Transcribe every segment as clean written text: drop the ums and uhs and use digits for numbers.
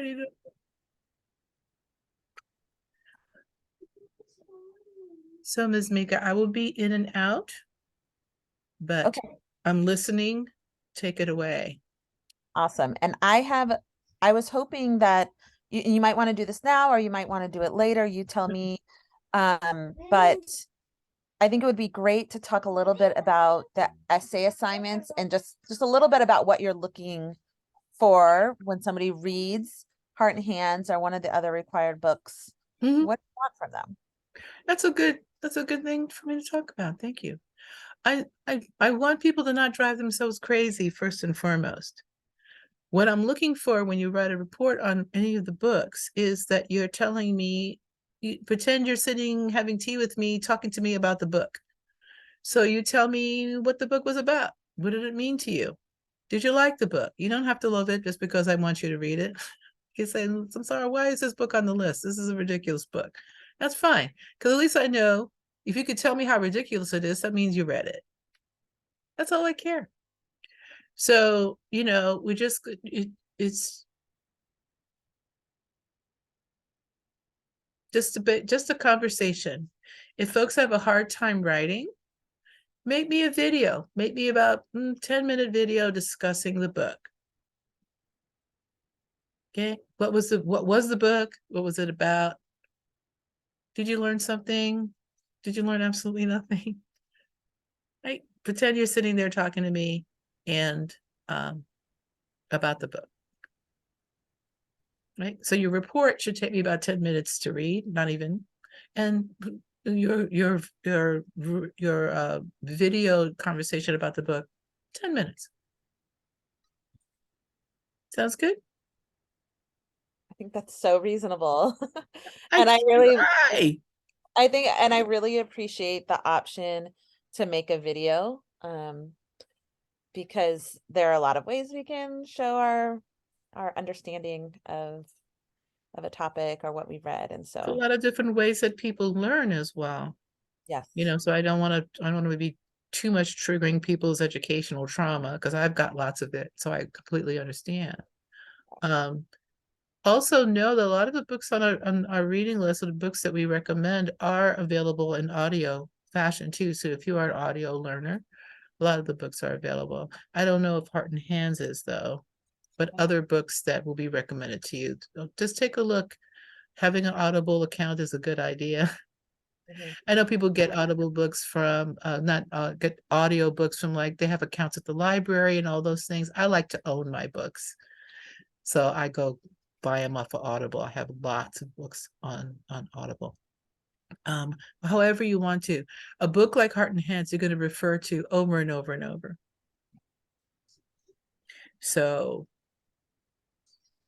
Ready to- So, Ms. Mika, I will be in and out, but Okay, I'm listening. Take it away. awesome. And I was hoping that you might want to do this now or you might want to do it later. You tell me. But I think it would be great to talk a little bit about the essay assignments and just a little bit about what you're looking for when somebody reads Heart and Hands or one of the other required books. Mhm. What do you want from them? That's a good thing for me to talk about. Thank you. I want people to not drive themselves crazy first and foremost. What I'm looking for when you write a report on any of the books is that you're telling me, you pretend you're sitting having tea with me, talking to me about the book. So you tell me what the book was about. What did it mean to you? Did you like the book? You don't have to love it just because I want you to read it. You can say, I'm sorry, why is this book on the list? This is a ridiculous book. That's fine. Because at least I know if you could tell me how ridiculous it is, that means you read it. That's all I care. So, it's just a conversation. If folks have a hard time writing, make me a video. Make me about 10-minute video discussing the book. Okay. What was the book? What was it about? Did you learn something? Did you learn absolutely nothing? Right? Pretend you're sitting there talking to me and um, about the book. Right. So your report should take me about 10 minutes to read, not even. And your video conversation about the book, 10 minutes. Sounds good? I think that's so reasonable. I And try. I really appreciate the option to make a video. Because there are a lot of ways we can show our understanding of a topic or what we've read. And There's a so, lot of different ways that people learn as well. yes. So I don't want to be too much triggering people's educational trauma because I've got lots of it. So I completely understand. Um, Also know that a lot of the books on our reading list, or the books that we recommend, are available in audio fashion too. So if you are an audio learner, a lot of the books are available. I don't know if Heart and Hands is though, but other books that will be recommended to you. So just take a look. Having an Audible account is a good idea. Mhm. I know people get Audible books from not get audio books from, like, they have accounts at the library and all those things. I like to own my books. So I go buy them off of Audible. I have lots of books on Audible. However you want to. A book like Heart and Hands, you're going to refer to over and over and over. So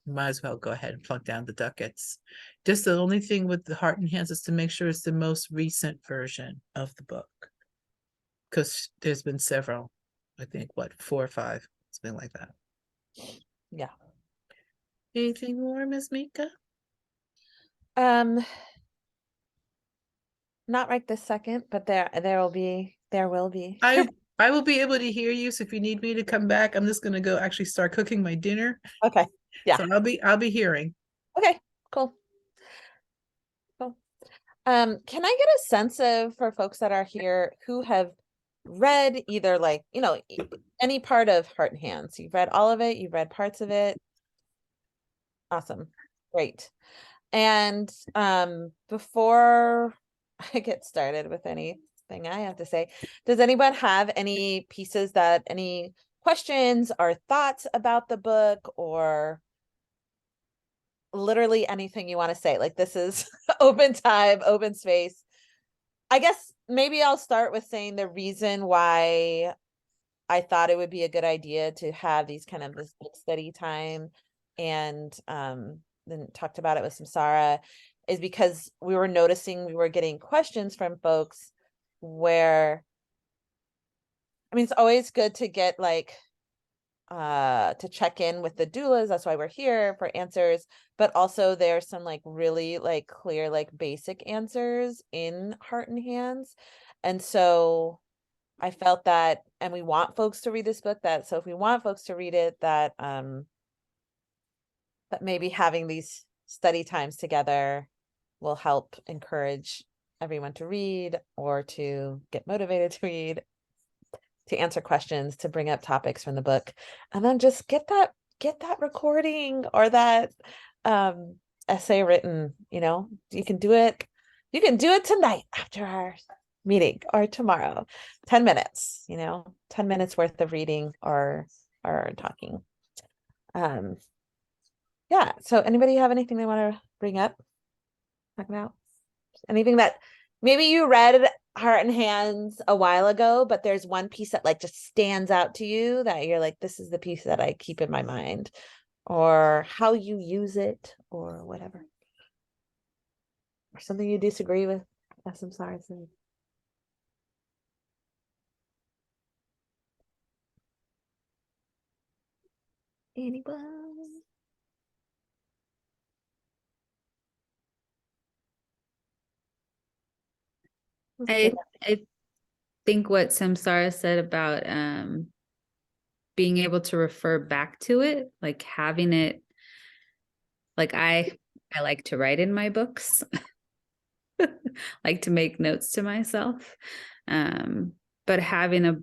you might as well go ahead and plunk down the ducats. Just the only thing with the Heart and Hands is to make sure it's the most recent version of the book. Because there's been several, I think, what, 4 or 5, something like that. Yeah. Anything more, Ms. Mika? Um, Not right this second, but there will be. I I will be able to hear you. So if you need me to come back, I'm just gonna go actually start cooking my dinner. Okay. Yeah. So I'll be hearing. Okay. Cool. Cool. Can I get a sense of for folks that are here who have read either like, any part of Heart and Hands? You've read all of it, you've read parts of it. Awesome. Great. And before I get started with anything I have to say, does anyone have any any questions or thoughts about the book or literally anything you want to say? Like this is open time, open space. I guess maybe I'll start with saying the reason why I thought it would be a good idea to have these kind of this book study time and then talked about it with Samsara is because we were noticing we were getting questions from folks where it's always good to get like to check in with the doulas. That's why we're here for answers, but also there's some like really like clear like basic answers in Heart and Hands. And so I felt that, and we want folks to read this book, that so if we want folks to read it, that that maybe having these study times together will help encourage everyone to read or to get motivated to read, to answer questions, to bring up topics from the book, and then just get that recording or that essay written. You can do it tonight after our meeting, or tomorrow. 10 minutes, 10 minutes worth of reading or talking. Yeah, so anybody have anything they want to bring up, talk about? Anything that maybe you read Heart and Hands a while ago, but there's one piece that like just stands out to you that you're like, this is the piece that I keep in my mind, or how you use it, or whatever, or something you disagree with. Yes, I'm sorry. Anyone? I think what Samsara said about being able to refer back to it, like having it, like I like to write in my books, like to make notes to myself. But having a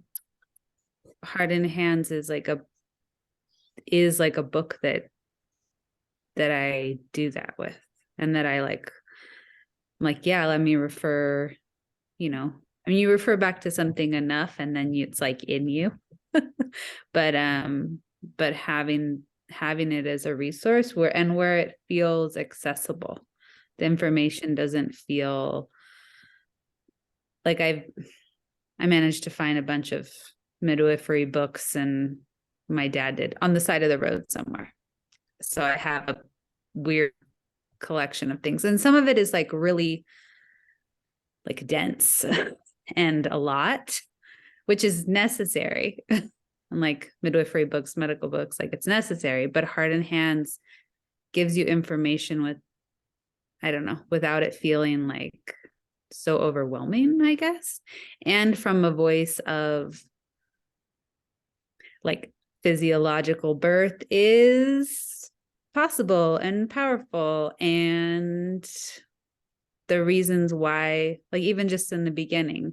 Heart in Hands is like a book that I do that with, and that I'm like, yeah, let me refer, you refer back to something enough and then it's like in you. but having it as a resource where it feels accessible, the information doesn't feel like I managed to find a bunch of midwifery books, and my dad did, on the side of the road somewhere. So I have a weird collection of things, and some of it is like really like dense and a lot, which is necessary. And like midwifery books, medical books, like it's necessary, but Heart and Hands gives you information with, I don't know, without it feeling like so overwhelming, I guess. And from a voice of like, physiological birth is possible and powerful, and the reasons why, like even just in the beginning,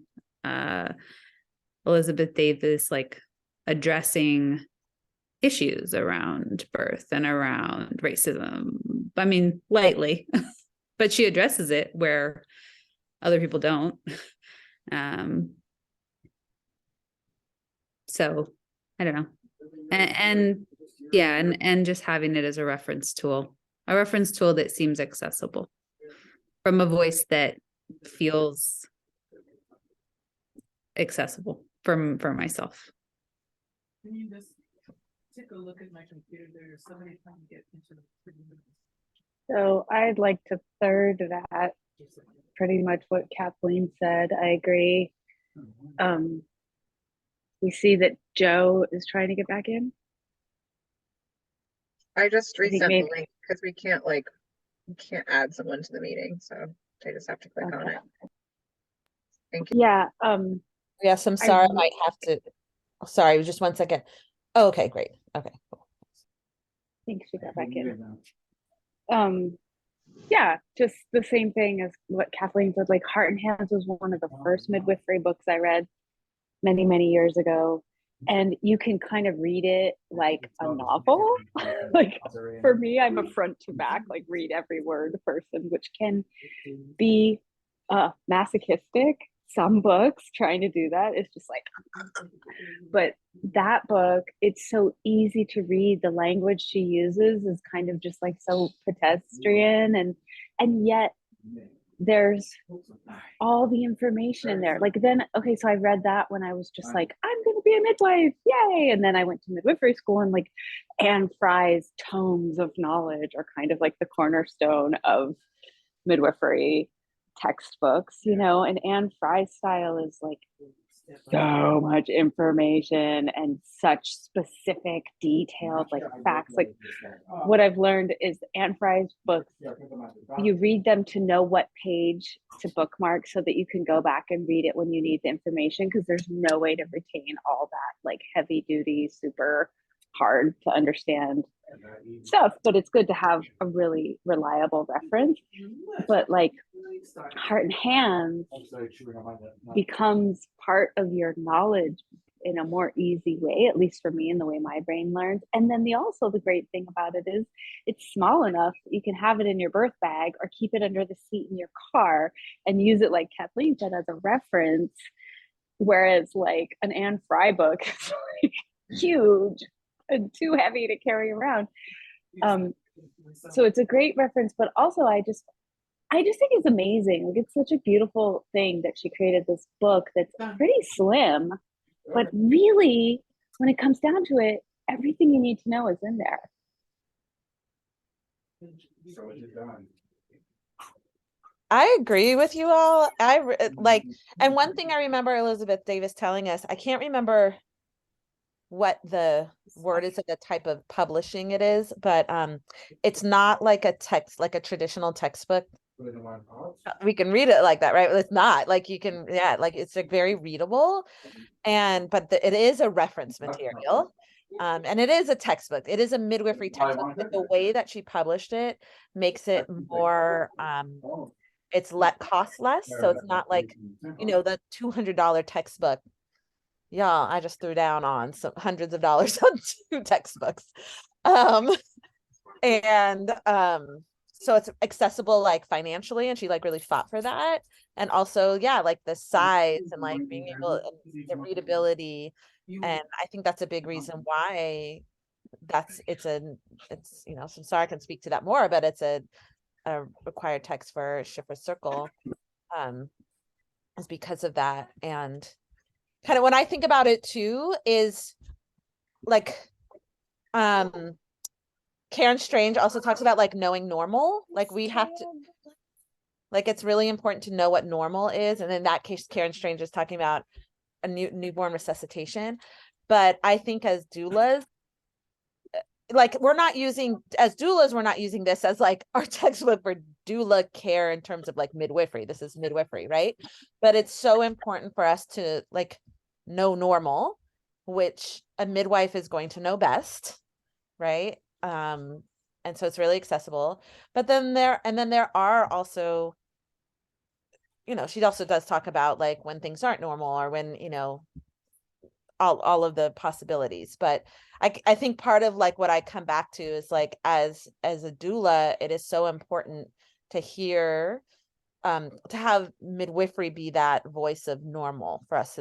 Elizabeth Davis like addressing issues around birth and around racism. I mean, lightly, but she addresses it where other people don't. So I don't know. And yeah, and just having it as a reference tool that seems accessible from a voice that feels accessible for myself. Can you just take a look at my computer? There's somebody trying to get into the. So I'd like to third that, pretty much what Kathleen said. I agree. We see that Joe is trying to get back in. I just I think resent the maybe- link because we can't add someone to the meeting, so I just have to click on Okay. it. Thank you. Yeah, Yes, I'm sorry, I might have to. Sorry, just 1 second. Oh, okay, great. Okay, cool. I think she got back in. Yeah, just the same thing as what Kathleen said. Like Heart and Hands was one of the first midwifery books I read many, many years ago. And you can kind of read it like a novel. Like for me, I'm a front to back, like read every word person, which can be masochistic. Some books trying to do that is just like, but that book, it's so easy to read. The language she uses is kind of just like so pedestrian, and yet there's all the information in there. Like then, okay, so I read that when I was just like, I'm gonna be a midwife, yay! And then I went to midwifery school, and like Anne Fry's tomes of knowledge are kind of like the cornerstone of midwifery textbooks, and Anne Fry's style is like so much information and such specific detailed like facts. Like what I've learned is Anne Fry's books, you read them to know what page to bookmark so that you can go back and read it when you need the information, because there's no way to retain all that like heavy duty, super hard to understand stuff, but it's good to have a really reliable reference. But like Heart and Hands becomes part of your knowledge in a more easy way, at least for me, in the way my brain learns. And then the great thing about it is it's small enough that you can have it in your birth bag or keep it under the seat in your car and use it, like Kathleen said, as a reference. Whereas like an Anne Fry book is like huge and too heavy to carry around. So it's a great reference, but also I just think it's amazing. Like it's such a beautiful thing that she created this book that's pretty slim, but really, when it comes down to it, everything you need to know is in there. I agree with you all. Like, and one thing I remember Elizabeth Davis telling us, I can't remember what the word is, like the type of publishing it is, but it's not like a text, like a traditional textbook. We can read it like that, right? It's not like you can, yeah, like it's like very readable, but it is a reference material. And it is a textbook. It is a midwifery textbook, but the way that she published it makes it more it's cost less. So it's not like, the $200 textbook. Yeah, I just threw down on some hundreds of dollars on 2 textbooks. And so it's accessible like financially, and she like really fought for that. And also, yeah, like the size and like being able, the readability. And I think that's a big reason why so Sarah can speak to that more, but it's a required text for Shiphrahs Circle, is because of that. And kind of when I think about it too is like Karen Strange also talks about like knowing normal. Like we have to, like it's really important to know what normal is. And in that case, Karen Strange is talking about a newborn resuscitation. But I think as doulas, like we're not using this as like our textbook for doula care in terms of like midwifery. This is midwifery, right? But it's so important for us to like know normal, which a midwife is going to know best, right? And so it's really accessible. But then there are also, she also does talk about like when things aren't normal or when, all of the possibilities. But I think part of like what I come back to is like as a doula, it is so important to hear, to have midwifery be that voice of normal for us,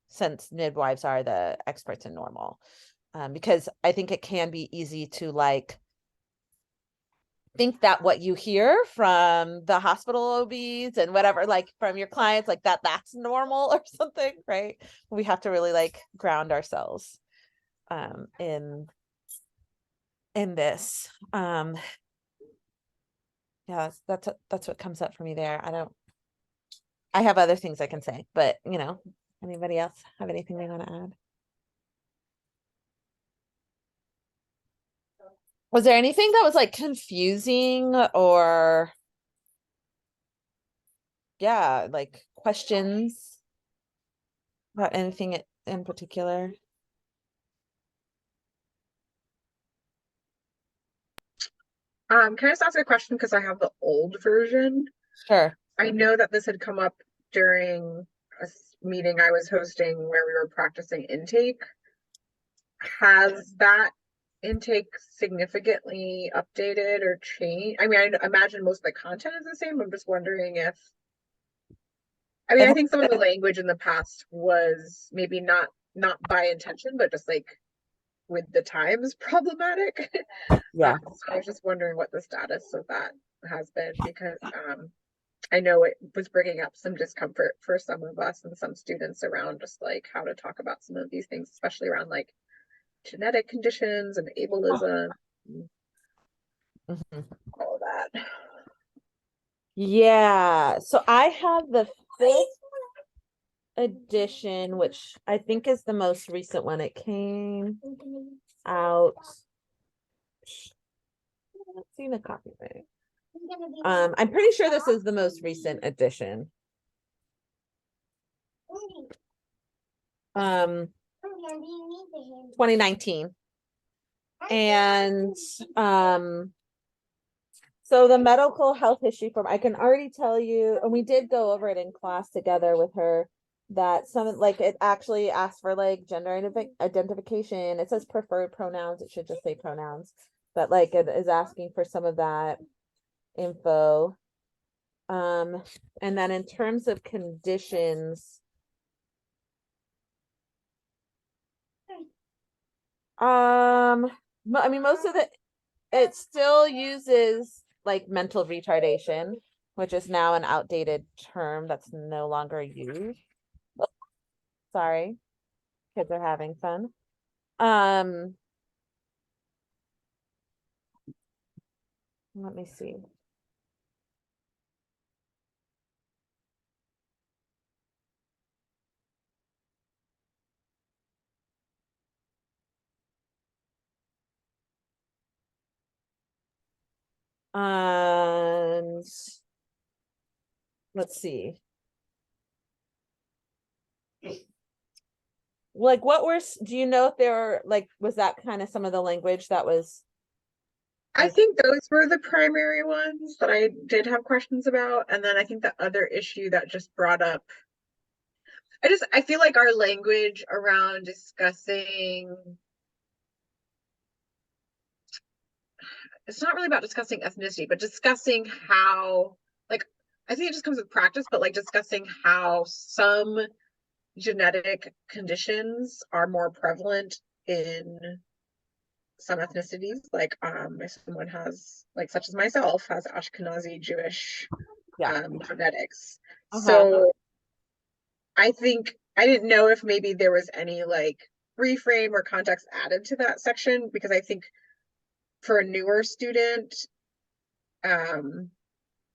since midwives are the experts in normal. Because I think it can be easy to like think that what you hear from the hospital OBs and whatever, like from your clients, like that's normal or something, right? We have to really like ground ourselves in this. Yeah, that's what comes up for me there. I have other things I can say, but anybody else have anything they want to add? Was there anything that was like confusing or like questions about anything in particular? Can I just ask a question because I have the old version? Sure. I know that this had come up during a meeting I was hosting where we were practicing intake. Has that intake significantly updated or changed? I mean, I imagine most of the content is the same. I'm just wondering if, I think some of the language in the past was maybe not by intention, but just like with the times problematic. Yeah. So I was just wondering what the status of that has been, because I know it was bringing up some discomfort for some of us and some students around just like how to talk about some of these things, especially around like genetic conditions and ableism, all of that. Yeah. So I have the 5th edition, which I think is the most recent one. It came out. I've seen a copy of it. I'm pretty sure this is the most recent edition. 2019. And so the medical health history form, I can already tell you, and we did go over it in class together with her, that some like it actually asks for like gender identification. It says preferred pronouns. It should just say pronouns, but like it is asking for some of that info. And then in terms of conditions, I mean, most of it still uses like mental retardation, which is now an outdated term that's no longer used. Oh, sorry, kids are having fun. Let me see. And let's see. Like what were, do you know if there were like, was that kind of some of the language that was? I think those were the primary ones that I did have questions about. And then I think the other issue that just brought up, I feel like our language around discussing, it's not really about discussing ethnicity, but discussing how, like, I think it just comes with practice, but like discussing how some genetic conditions are more prevalent in some ethnicities, like if someone has, like, such as myself, has Ashkenazi Jewish genetics. So I think I didn't know if maybe there was any like reframe or context added to that section, because I think for a newer student,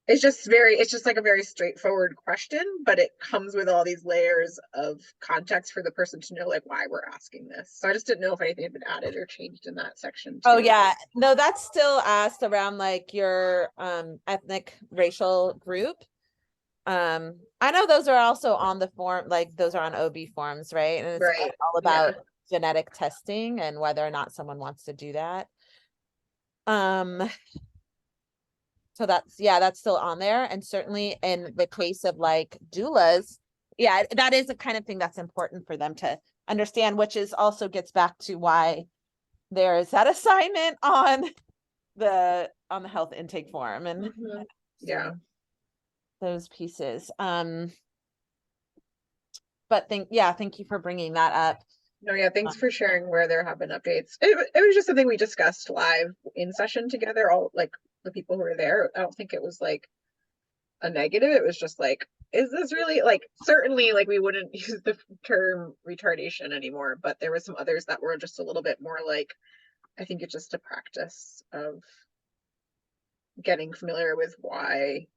it's just like a very straightforward question, but it comes with all these layers of context for the person to know like why we're asking this. So I just didn't know if anything had been added or changed in that section too. Oh yeah, no, that's still asked around like your ethnic racial group. I know those are also on the form, like those are on OB forms, right? And it's all about genetic testing and whether or not someone wants to do that. So that's still on there. And certainly in the case of like doulas, yeah, that is the kind of thing that's important for them to understand, which is also gets back to why there is that assignment on the health intake form and those pieces. But thank you for bringing that up. No, yeah, thanks for sharing where there have been updates. It was just something we discussed live in session together, all like the people who were there. I don't think it was like a negative. It was just like, is this really like, certainly like we wouldn't use the term retardation anymore, but there were some others that were just a little bit more like, I think it's just a practice of getting familiar with why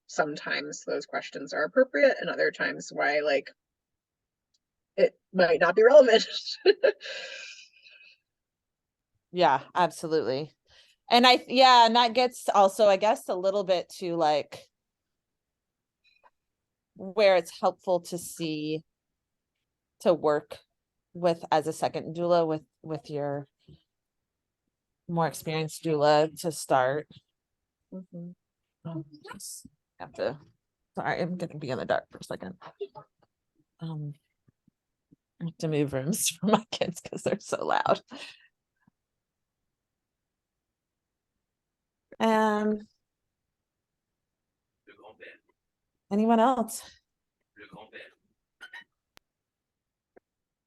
sometimes those questions are appropriate and other times why like it might not be relevant. Yeah, absolutely. And and that gets also, I guess, a little bit to like where it's helpful to see, to work with as a second doula with your more experienced doula to start. Have to, sorry, I'm gonna be in the dark for a second. I have to move rooms for my kids because they're so loud. Anyone else?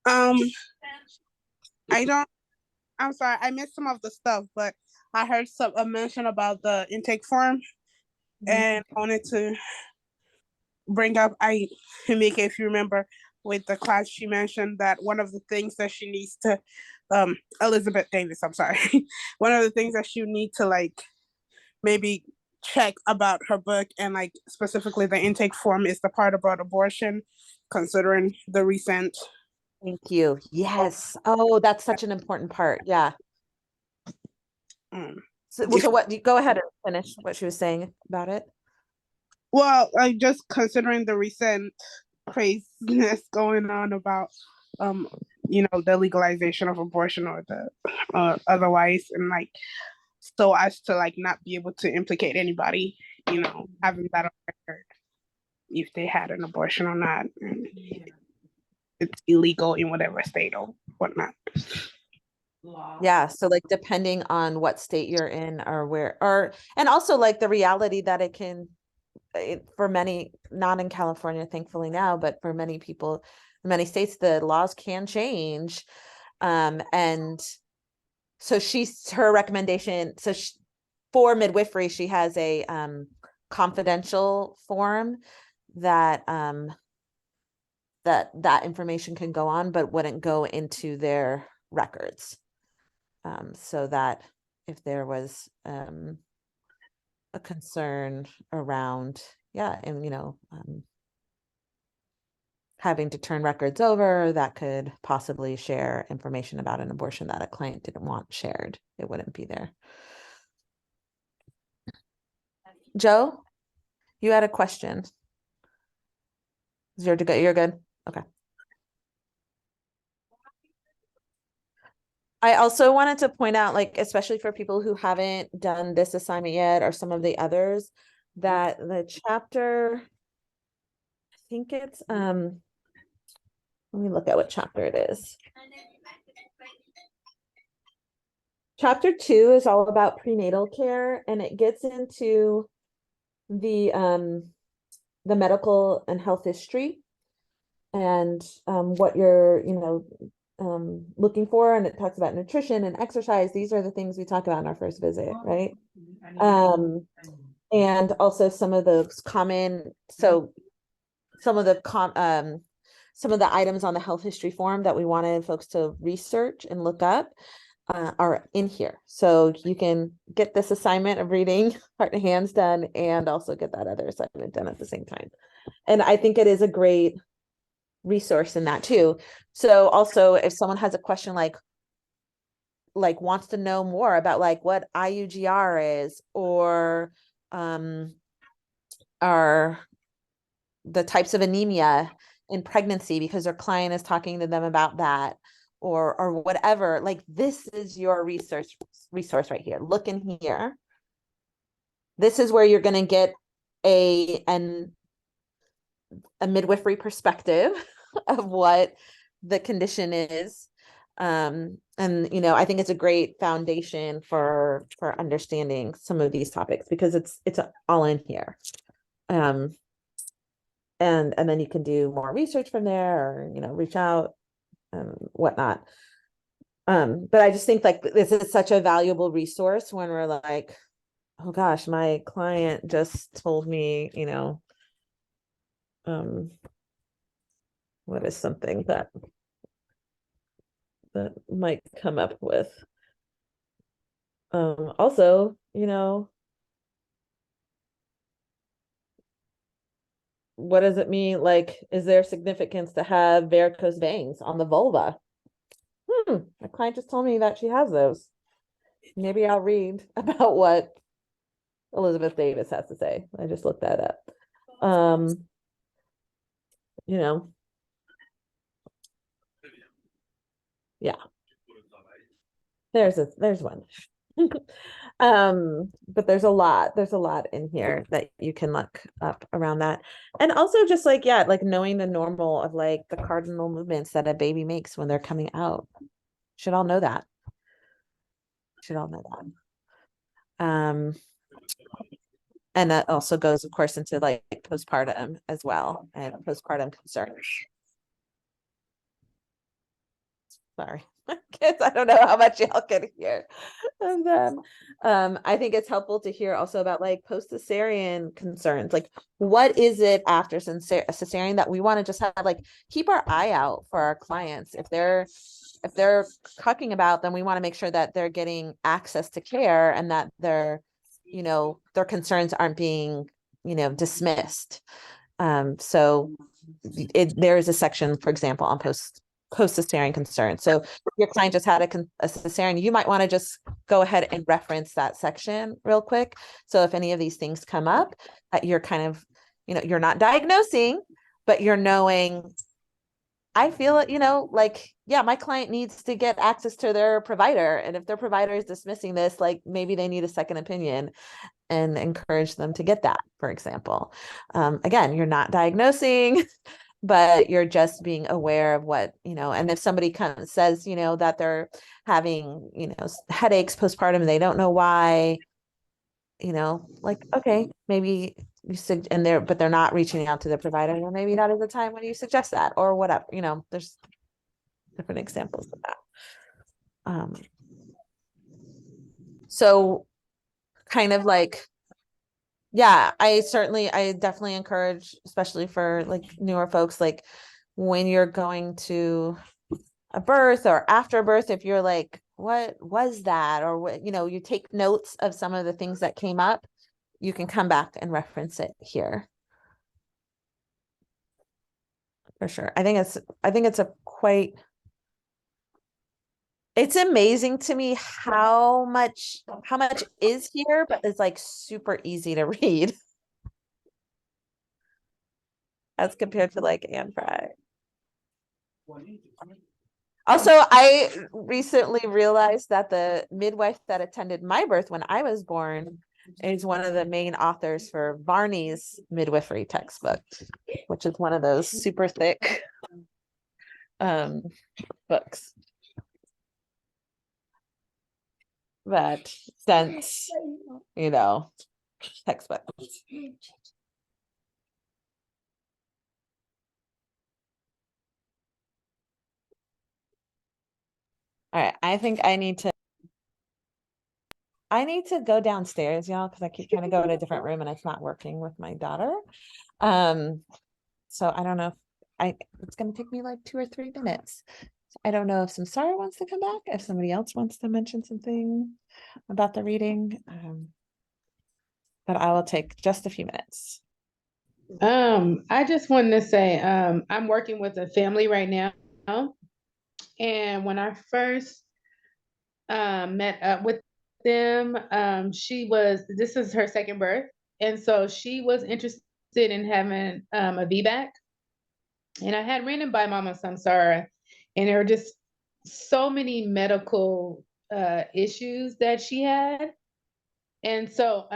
I'm sorry, I missed some of the stuff, but I heard a mention about the intake form, and I wanted to bring up, Himika, if you remember with the class, she mentioned that one of the things that she needs to, Elizabeth Davis, I'm sorry, one of the things that she need to like maybe check about her book and like specifically the intake form is the part about abortion, considering the recent. Thank you. Yes. Oh, that's such an important part. Yeah. So what, go ahead and finish what she was saying about it. Well, like just considering the recent craziness going on about the legalization of abortion or the otherwise, and like so as to like not be able to implicate anybody, having that on record if they had an abortion or not. And it's illegal in whatever state or whatnot. Yeah, so like depending on what state you're in or where, and also like the reality that it can, for many, not in California, thankfully now, but for many people, in many states, the laws can change. And so her recommendation, for midwifery, she has a confidential form that that information can go on, but wouldn't go into their records. So that if there was a concern around, having to turn records over, that could possibly share information about an abortion that a client didn't want shared, it wouldn't be there. Joe, you had a question. You're good. Okay. I also wanted to point out, like, especially for people who haven't done this assignment yet or some of the others, that the chapter, I think it's, let me look at what chapter it is. Chapter 2 is all about prenatal care, and it gets into the medical and health history and what you're, looking for, and it talks about nutrition and exercise. These are the things we talk about in our first visit, right? And also some of those common, some of the items on the health history form that we wanted folks to research and look up are in here. So you can get this assignment of reading Heart and Hands done and also get that other assignment done at the same time. And I think it is a great resource in that too. So also if someone has a question like wants to know more about like what IUGR is, or are the types of anemia in pregnancy because their client is talking to them about that, or whatever, like this is your resource right here. Look in here. This is where you're going to get a midwifery perspective of what the condition is. And I think it's a great foundation for understanding some of these topics because it's all in here. And then you can do more research from there, or reach out and whatnot. But I just think like this is such a valuable resource when we're like, oh gosh, my client just told me, what is something that might come up with. Also, what does it mean? Like, is there significance to have varicose veins on the vulva? My client just told me that she has those. Maybe I'll read about what Elizabeth Davis has to say. I just looked that up. Yeah. There's one. But there's a lot in here that you can look up around that. And also just like, like knowing the normal of like the cardinal movements that a baby makes when they're coming out. Should all know that. And that also goes, of course, into like postpartum as well, and postpartum concerns. Sorry, kids, I don't know how much y'all can hear. And then I think it's helpful to hear also about like post-cesarean concerns. Like, what is it after cesarean that we want to just have, like, keep our eye out for our clients. If they're talking about them, we want to make sure that they're getting access to care and that their concerns aren't being, dismissed. So there is a section, for example, on post-cesarean concerns. So if your client just had a cesarean, you might want to just go ahead and reference that section real quick. So if any of these things come up, that you're kind of, you're not diagnosing, but you're knowing I feel it, you know, like, yeah, my client needs to get access to their provider. And if their provider is dismissing this, like maybe they need a second opinion, and encourage them to get that, for example. Again, you're not diagnosing, but you're just being aware of what, you know, and if somebody comes says, you know, that they're having, you know, headaches postpartum, they don't know why, you know, like, okay, maybe and but they're not reaching out to the provider, well, maybe that is the time when you suggest that, or whatever, you know, there's different examples of that. So kind of like, yeah, I definitely encourage, especially for like newer folks, like when you're going to a birth or after birth, if you're like, what was that? Or what, you know, you take notes of some of the things that came up, you can come back and reference it here. For sure. I think it's it's amazing to me how much is here, but it's like super easy to read as compared to like Anne Fry. Also, I recently realized that the midwife that attended my birth when I was born is one of the main authors for Varney's midwifery textbook, which is one of those super thick books. That sense, you know, textbook. All right, I think I need to go downstairs, y'all, because I keep trying to go to a different room and it's not working with my daughter. So I don't know if it's gonna take me like 2 or 3 minutes. I don't know if Samsara wants to come back, if somebody else wants to mention something about the reading. But I will take just a few minutes. I just wanted to say, I'm working with a family right now. And when I first met up with them, this is her second birth. And so she was interested in having a VBAC. And I had ran by Mama Samsara, and there were just so many medical issues that she had. And so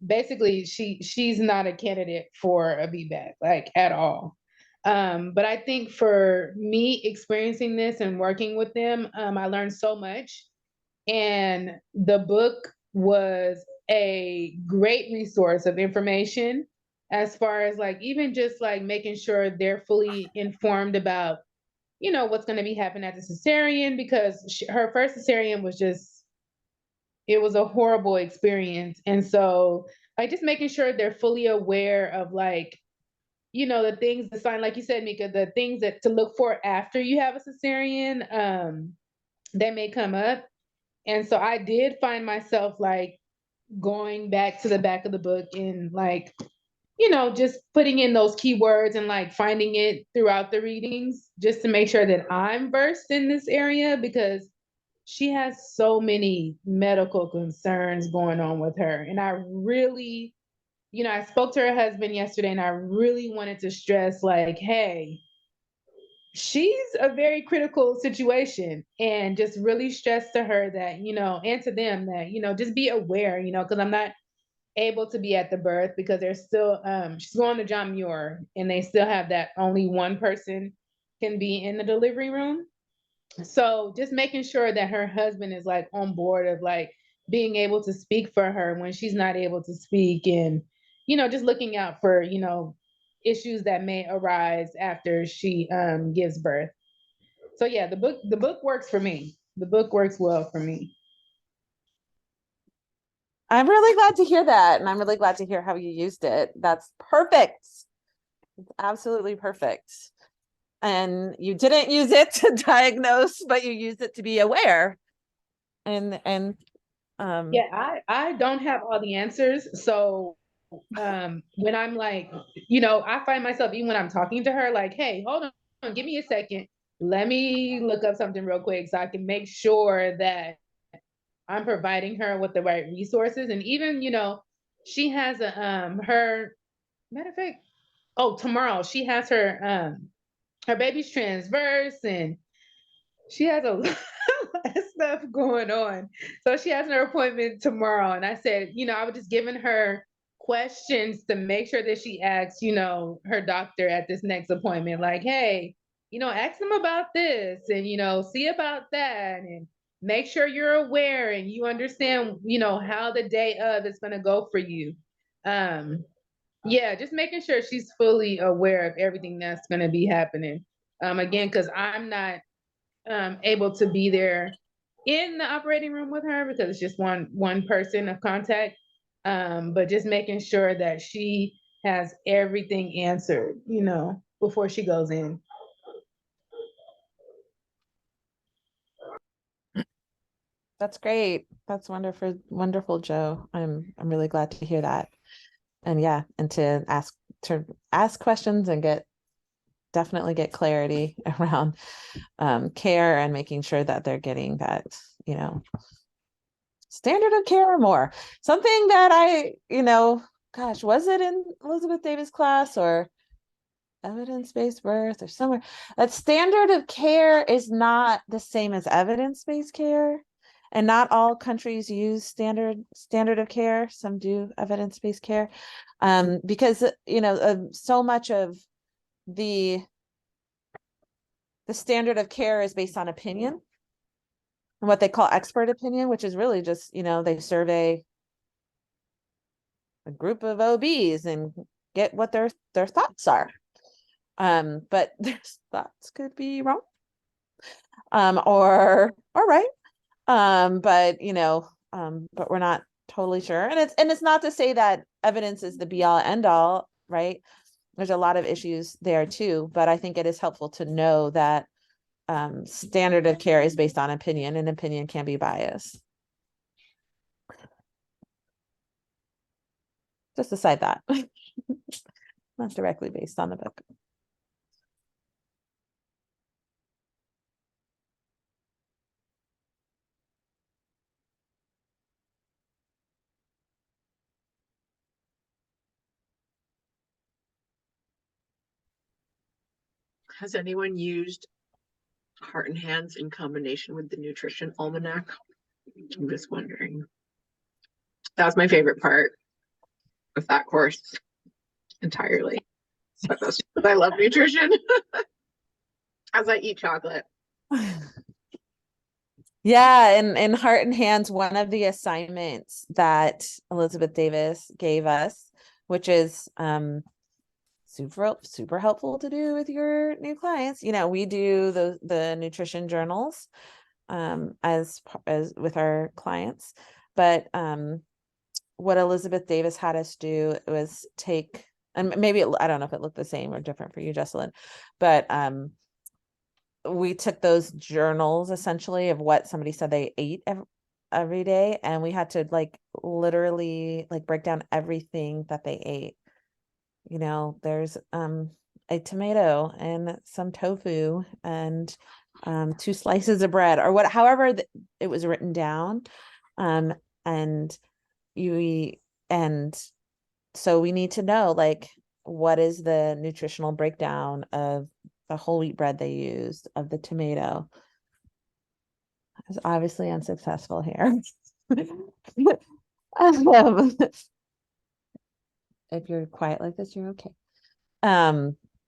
basically she's not a candidate for a VBAC, like at all. But I think for me experiencing this and working with them, I learned so much. And the book was a great resource of information as far as like even just like making sure they're fully informed about, you know, what's going to be happening at the cesarean, because her first cesarean was just, it was a horrible experience. And so like just making sure they're fully aware of like, you know, the things, the sign, like you said, Mika, the things that to look for after you have a cesarean that may come up. And so I did find myself like going back to the back of the book and like, you know, just putting in those keywords and like finding it throughout the readings just to make sure that I'm versed in this area, because she has so many medical concerns going on with her. And I really, you know, I spoke to her husband yesterday and I really wanted to stress like, hey, she's a very critical situation, and just really stress to her that, you know, and to them that, you know, just be aware, you know, because I'm not able to be at the birth because there's still, she's going to John Muir and they still have that only one person can be in the delivery room. So just making sure that her husband is like on board of like being able to speak for her when she's not able to speak, and, you know, just looking out for, you know, issues that may arise after she gives birth. So yeah, the book works for me. The book works well for me. I'm really glad to hear that. And I'm really glad to hear how you used it. That's perfect. It's absolutely perfect. And you didn't use it to diagnose, but you used it to be aware. And Yeah, I don't have all the answers. So when I'm like, you know, I find myself even when I'm talking to her, like, hey, hold on, give me a second. Let me look up something real quick so I can make sure that I'm providing her with the right resources. And even, you know, she has a her matter of fact, oh, tomorrow she has her her baby's transverse, and she has a lot of stuff going on. So she has her appointment tomorrow. And I said, I was just giving her questions to make sure that she asks, her doctor at this next appointment, like, hey, ask them about this and, see about that, and make sure you're aware and you understand, how the day of is going to go for you. Yeah, just making sure she's fully aware of everything that's going to be happening. Again, because I'm not able to be there in the operating room with her because it's just one person of contact. But just making sure that she has everything answered, before she goes in. That's great. That's wonderful, wonderful, Joe. I'm really glad to hear that. And yeah, and to ask questions and definitely get clarity around care and making sure that they're getting that, standard of care or more. Something that gosh, was it in Elizabeth Davis class or evidence-based birth or somewhere? That standard of care is not the same as evidence-based care. And not all countries use standard of care. Some do evidence-based care. Because so much of the standard of care is based on opinion and what they call expert opinion, which is really just, they survey a group of OBs and get what their thoughts are. But their thoughts could be wrong. Or right. But we're not totally sure. And it's not to say that evidence is the be all end all, right? There's a lot of issues there too, but I think it is helpful to know that standard of care is based on opinion, and opinion can be biased. Just aside that. Not directly based on the book. Has anyone used Heart and Hands in combination with the Nutrition Almanac? I'm just wondering. That was my favorite part of that course entirely. I love nutrition as I eat chocolate. Yeah, and in Heart and Hands, one of the assignments that Elizabeth Davis gave us, which is super helpful to do with your new clients. We do the nutrition journals as with our clients, but what Elizabeth Davis had us do was take, and maybe I don't know if it looked the same or different for you, Jessalyn, but we took those journals essentially of what somebody said they ate every day, and we had to literally break down everything that they ate. There's a tomato and some tofu and 2 slices of bread, or however it was written down. And so we need to know what is the nutritional breakdown of the whole wheat bread they used, of the tomato. I was obviously unsuccessful here. If you're quiet like this, you're okay.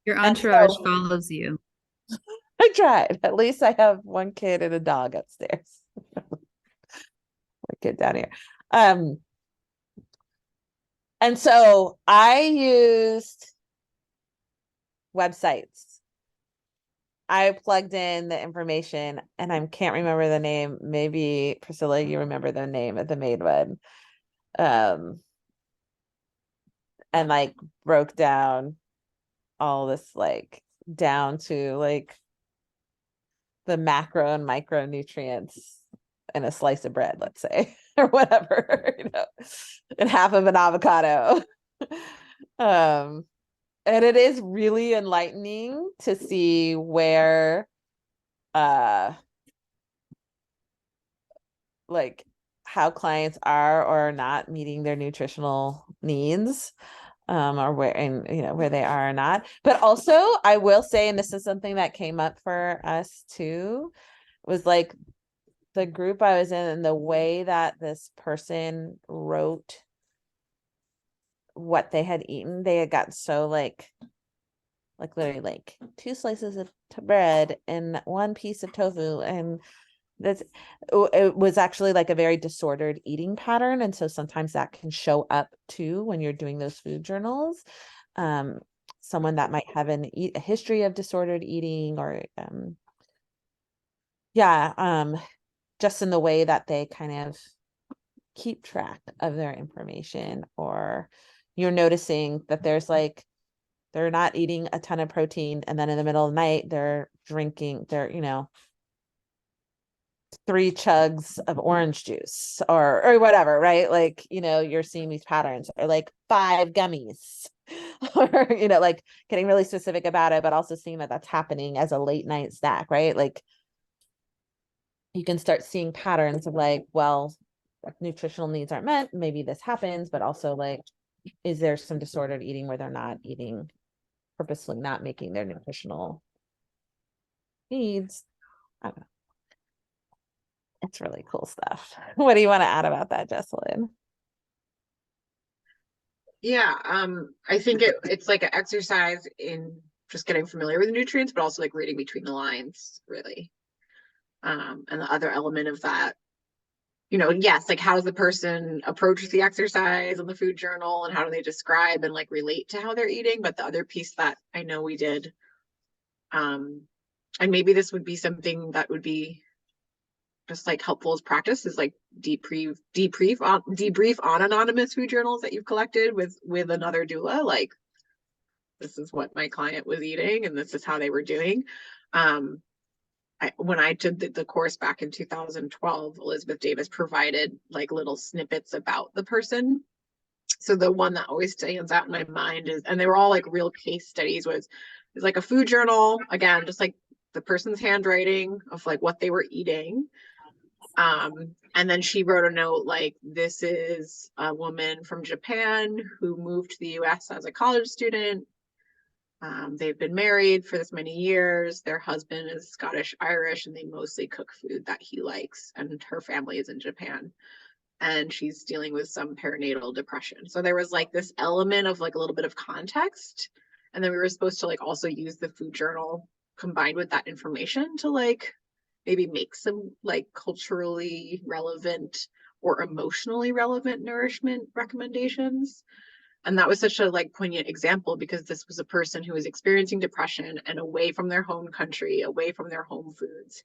Your entourage follows you. I tried. At least I have one kid and a dog upstairs. One kid down here. And so I used websites. I plugged in the information, and I can't remember the name. Maybe Priscilla, you remember the name of the maid one. And broke down all this down to the macro and micronutrients in a slice of bread, let's say, or whatever, and half of an avocado. And it is really enlightening to see where how clients are or are not meeting their nutritional needs. or where, and you know, where they are or not. But also I will say, and this is something that came up for us too, was like the group I was in and the way that this person wrote what they had eaten. They had gotten so like literally like 2 slices of bread and 1 piece of tofu, and that's, it was actually like a very disordered eating pattern. And so sometimes that can show up too when you're doing those food journals. Someone that might have a history of disordered eating, or just in the way that they kind of keep track of their information, or you're noticing that there's like, they're not eating a ton of protein, and then in the middle of the night they're drinking, you know, 3 chugs of orange juice or whatever, right? Like, you know, you're seeing these patterns, or like 5 gummies or, you know, like getting really specific about it, but also seeing that that's happening as a late night snack, right? Like you can start seeing patterns of like, well, nutritional needs aren't met, maybe this happens, but also like, is there some disordered eating where they're not eating, purposely not making their nutritional needs? I don't know. It's really cool stuff. What do you want to add about that, Jessalyn? Yeah, I think it's like an exercise in just getting familiar with the nutrients, but also like reading between the lines, really. And the other element of that, you know, yes, like how does the person approach the exercise and the food journal, and how do they describe and like relate to how they're eating? But the other piece that I know we did, and maybe this would be something that would be just like helpful as practice, is like debrief on anonymous food journals that you've collected with another doula. Like, this is what my client was eating and this is how they were doing. When I did the course back in 2012, Elizabeth Davis provided like little snippets about the person. So the one that always stands out in my mind is, and they were all like real case studies, was like a food journal, again, just like the person's handwriting of like what they were eating. And then she wrote a note like, this is a woman from Japan who moved to the US as a college student. They've been married for this many years. Their husband is Scottish Irish, and they mostly cook food that he likes. And her family is in Japan. And she's dealing with some perinatal depression. So there was like this element of like a little bit of context. And then we were supposed to like also use the food journal combined with that information to like maybe make some like culturally relevant or emotionally relevant nourishment recommendations. And that was such a like poignant example, because this was a person who was experiencing depression and away from their home country, away from their home foods,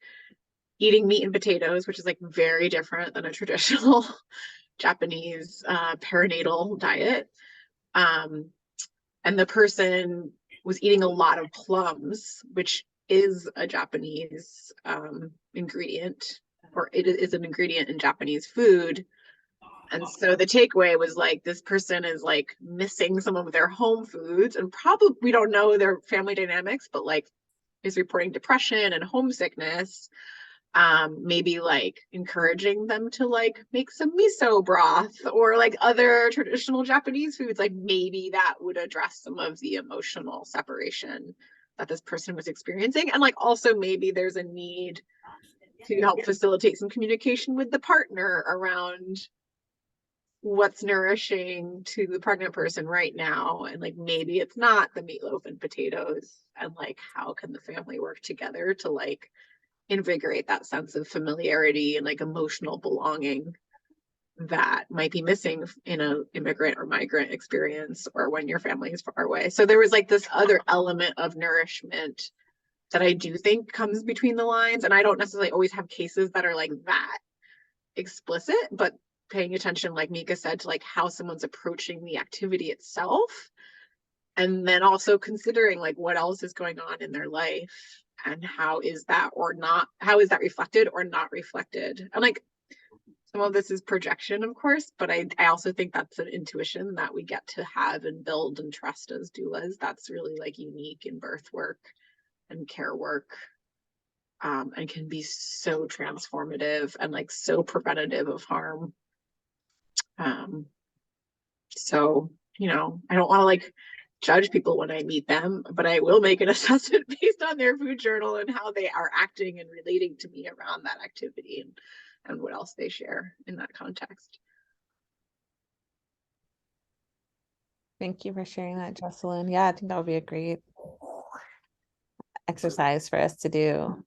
eating meat and potatoes, which is like very different than a traditional Japanese perinatal diet. And the person was eating a lot of plums, which is a Japanese ingredient, or it is an ingredient in Japanese food. And so the takeaway was like, this person is like missing some of their home foods, and probably, we don't know their family dynamics, but like is reporting depression and homesickness. Maybe like encouraging them to like make some miso broth or like other traditional Japanese foods. Like maybe that would address some of the emotional separation that this person was experiencing. And like also maybe there's a need to help facilitate some communication with the partner around what's nourishing to the pregnant person right now. And like maybe it's not the meatloaf and potatoes, and like how can the family work together to like invigorate that sense of familiarity and like emotional belonging that might be missing in an immigrant or migrant experience, or when your family is far away. So there was like this other element of nourishment that I do think comes between the lines. And I don't necessarily always have cases that are like that explicit, but paying attention, like Mika said, to like how someone's approaching the activity itself, and then also considering like what else is going on in their life, and how is that reflected or not reflected. And like some of this is projection, of course, but I also think that's an intuition that we get to have and build and trust as doulas. That's really like unique in birth work and care work, and can be so transformative and like so preventative of harm. So you know, I don't want to like judge people when I meet them, but I will make an assessment based on their food journal and how they are acting and relating to me around that activity and what else they share in that context. Thank you for sharing that, Jocelyn. Yeah, I think that would be a great exercise for us to do.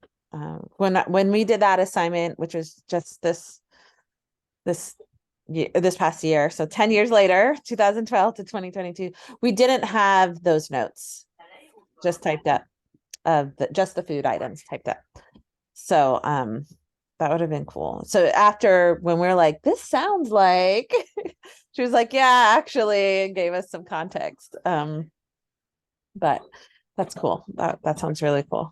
When we did that assignment, which was just this past year, so 10 years later, 2012 to 2022, we didn't have those notes just typed up of just the food items typed up. So that would have been cool. So after, when we're like, this sounds like, she was like, yeah, actually, and gave us some context. But that's cool. That sounds really cool.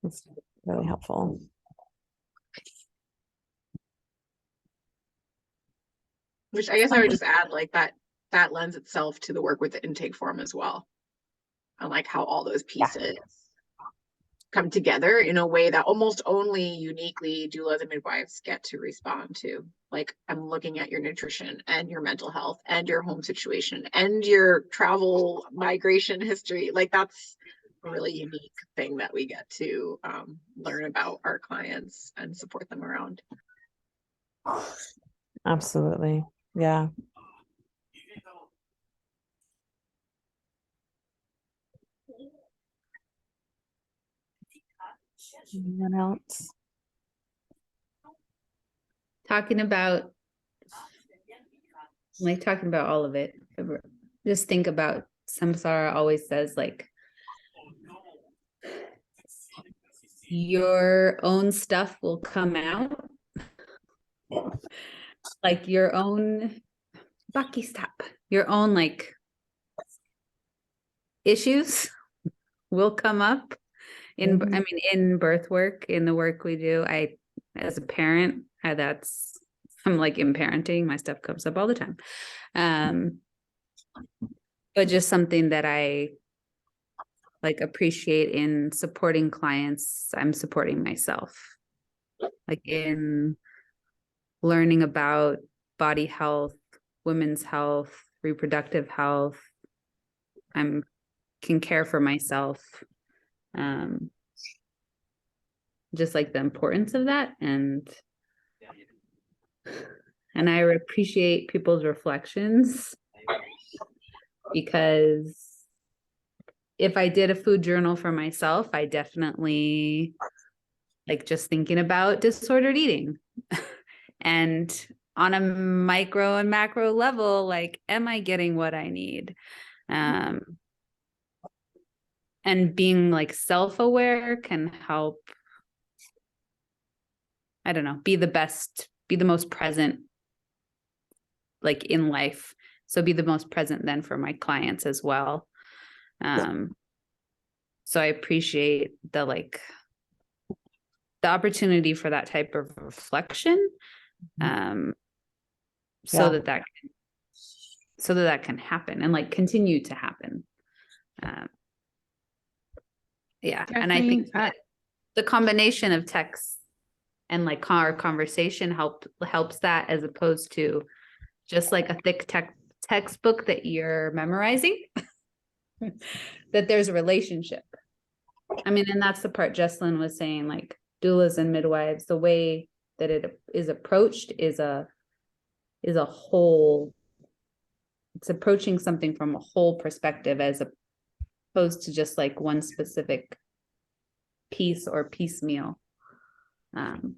It's really helpful. Which I guess I would just add like that lends itself to the work with the intake form as well. And like how all those pieces come together in a way that almost only uniquely doulas and midwives get to respond to. Like, I'm looking at your nutrition and your mental health and your home situation and your travel migration history. Like, that's a really unique thing that we get to learn about our clients and support them around. Absolutely. Yeah. Anyone else? Talking about all of it. Just think about, Samsara always says like, your own stuff will come out. Like your own Bucky stop. Your own like issues will come up in I mean in birth work, in the work we do. I, as a parent, I'm like in parenting, my stuff comes up all the time. But just something that I like appreciate in supporting clients, I'm supporting myself. Like in learning about body health, women's health, reproductive health, can care for myself. Just like the importance of that, and I appreciate people's reflections, because if I did a food journal for myself, I definitely like just thinking about disordered eating and on a micro and macro level, like, am I getting what I need? And being like self-aware can help, I don't know, be the most present like in life. So be the most present then for my clients as well. So I appreciate the opportunity for that type of reflection. So that can happen and like continue to happen. And I think the combination of text and like our conversation helps that, as opposed to just like a thick textbook that you're memorizing. That there's a relationship. I mean, and that's the part Jessalyn was saying, like doulas and midwives, the way that it is approached is a whole, it's approaching something from a whole perspective, as opposed to just like one specific piece or piecemeal. Go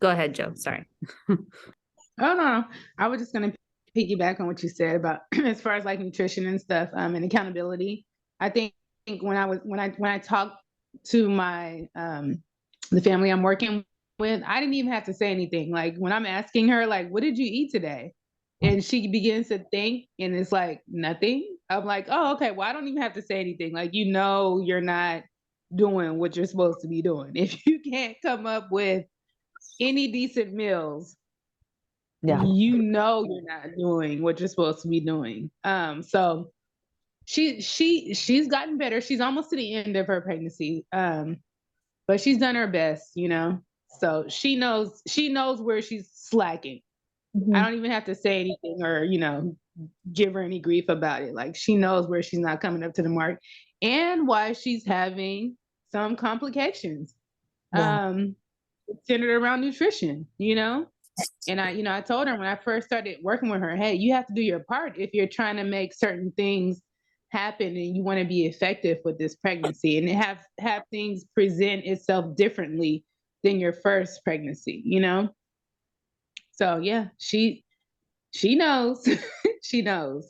ahead, Joe. Sorry. Oh no, I was just gonna piggyback on what you said about as far as like nutrition and stuff, and accountability. I think when I talked to my the family I'm working with, I didn't even have to say anything. Like when I'm asking her, like, what did you eat today? And she begins to think, and it's like nothing. I'm like, oh, okay. Well, I don't even have to say anything. Like, you know, you're not doing what you're supposed to be doing. If you can't come up with any decent meals, you know you're not doing what you're supposed to be doing. So she's gotten better. She's almost to the end of her pregnancy. But she's done her best, you know. So she knows where she's slacking. I don't even have to say anything or, give her any grief about it. Like, she knows where she's not coming up to the mark and why she's having some complications. Yeah. Centered around nutrition, And I told her when I first started working with her, hey, you have to do your part if you're trying to make certain things happen and you want to be effective with this pregnancy and have things present itself differently than your first pregnancy, So yeah, she knows. She knows.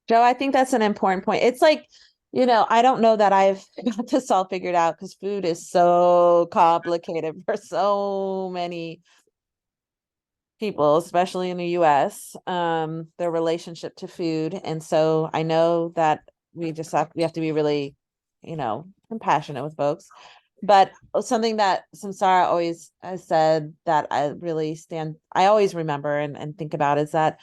Joe, I think that's an important point. It's like, I don't know that I've got this all figured out because food is so complicated for so many people, especially in the US, their relationship to food. And so I know that we have to be really, compassionate with folks. But something that Samsara always has said that I always remember and think about is that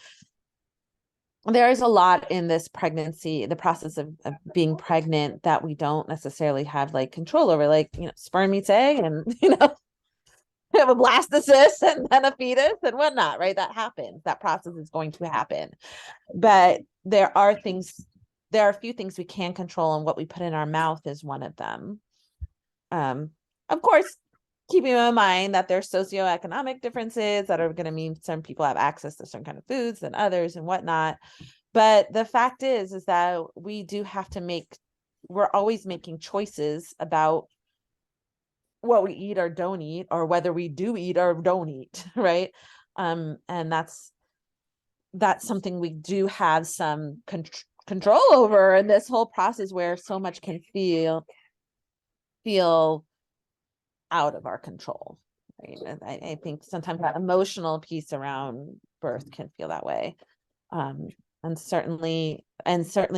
there is a lot in this pregnancy, the process of being pregnant that we don't necessarily have like control over, like, sperm meets egg and, we have a blastocyst and then a fetus and whatnot, right? That happens. That process is going to happen. But there are a few things we can control, and what we put in our mouth is one of them. Of course, keeping in mind that there's socioeconomic differences that are going to mean some people have access to certain kind of foods than others and whatnot. But the fact is that we do have to we're always making choices about what we eat or don't eat, or whether we do eat or don't eat, right? And that's something we do have some control over in this whole process, where so much can feel out of our control, right? And I think sometimes that emotional piece around birth can feel that way, and certainly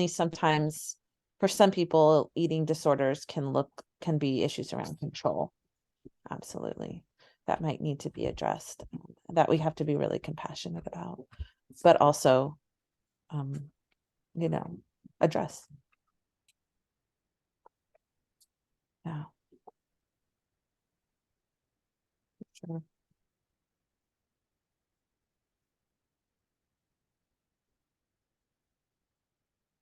sometimes for some people, eating disorders can be issues around control. Absolutely. That might need to be addressed, that we have to be really compassionate about, but also, address. Yeah. Sure.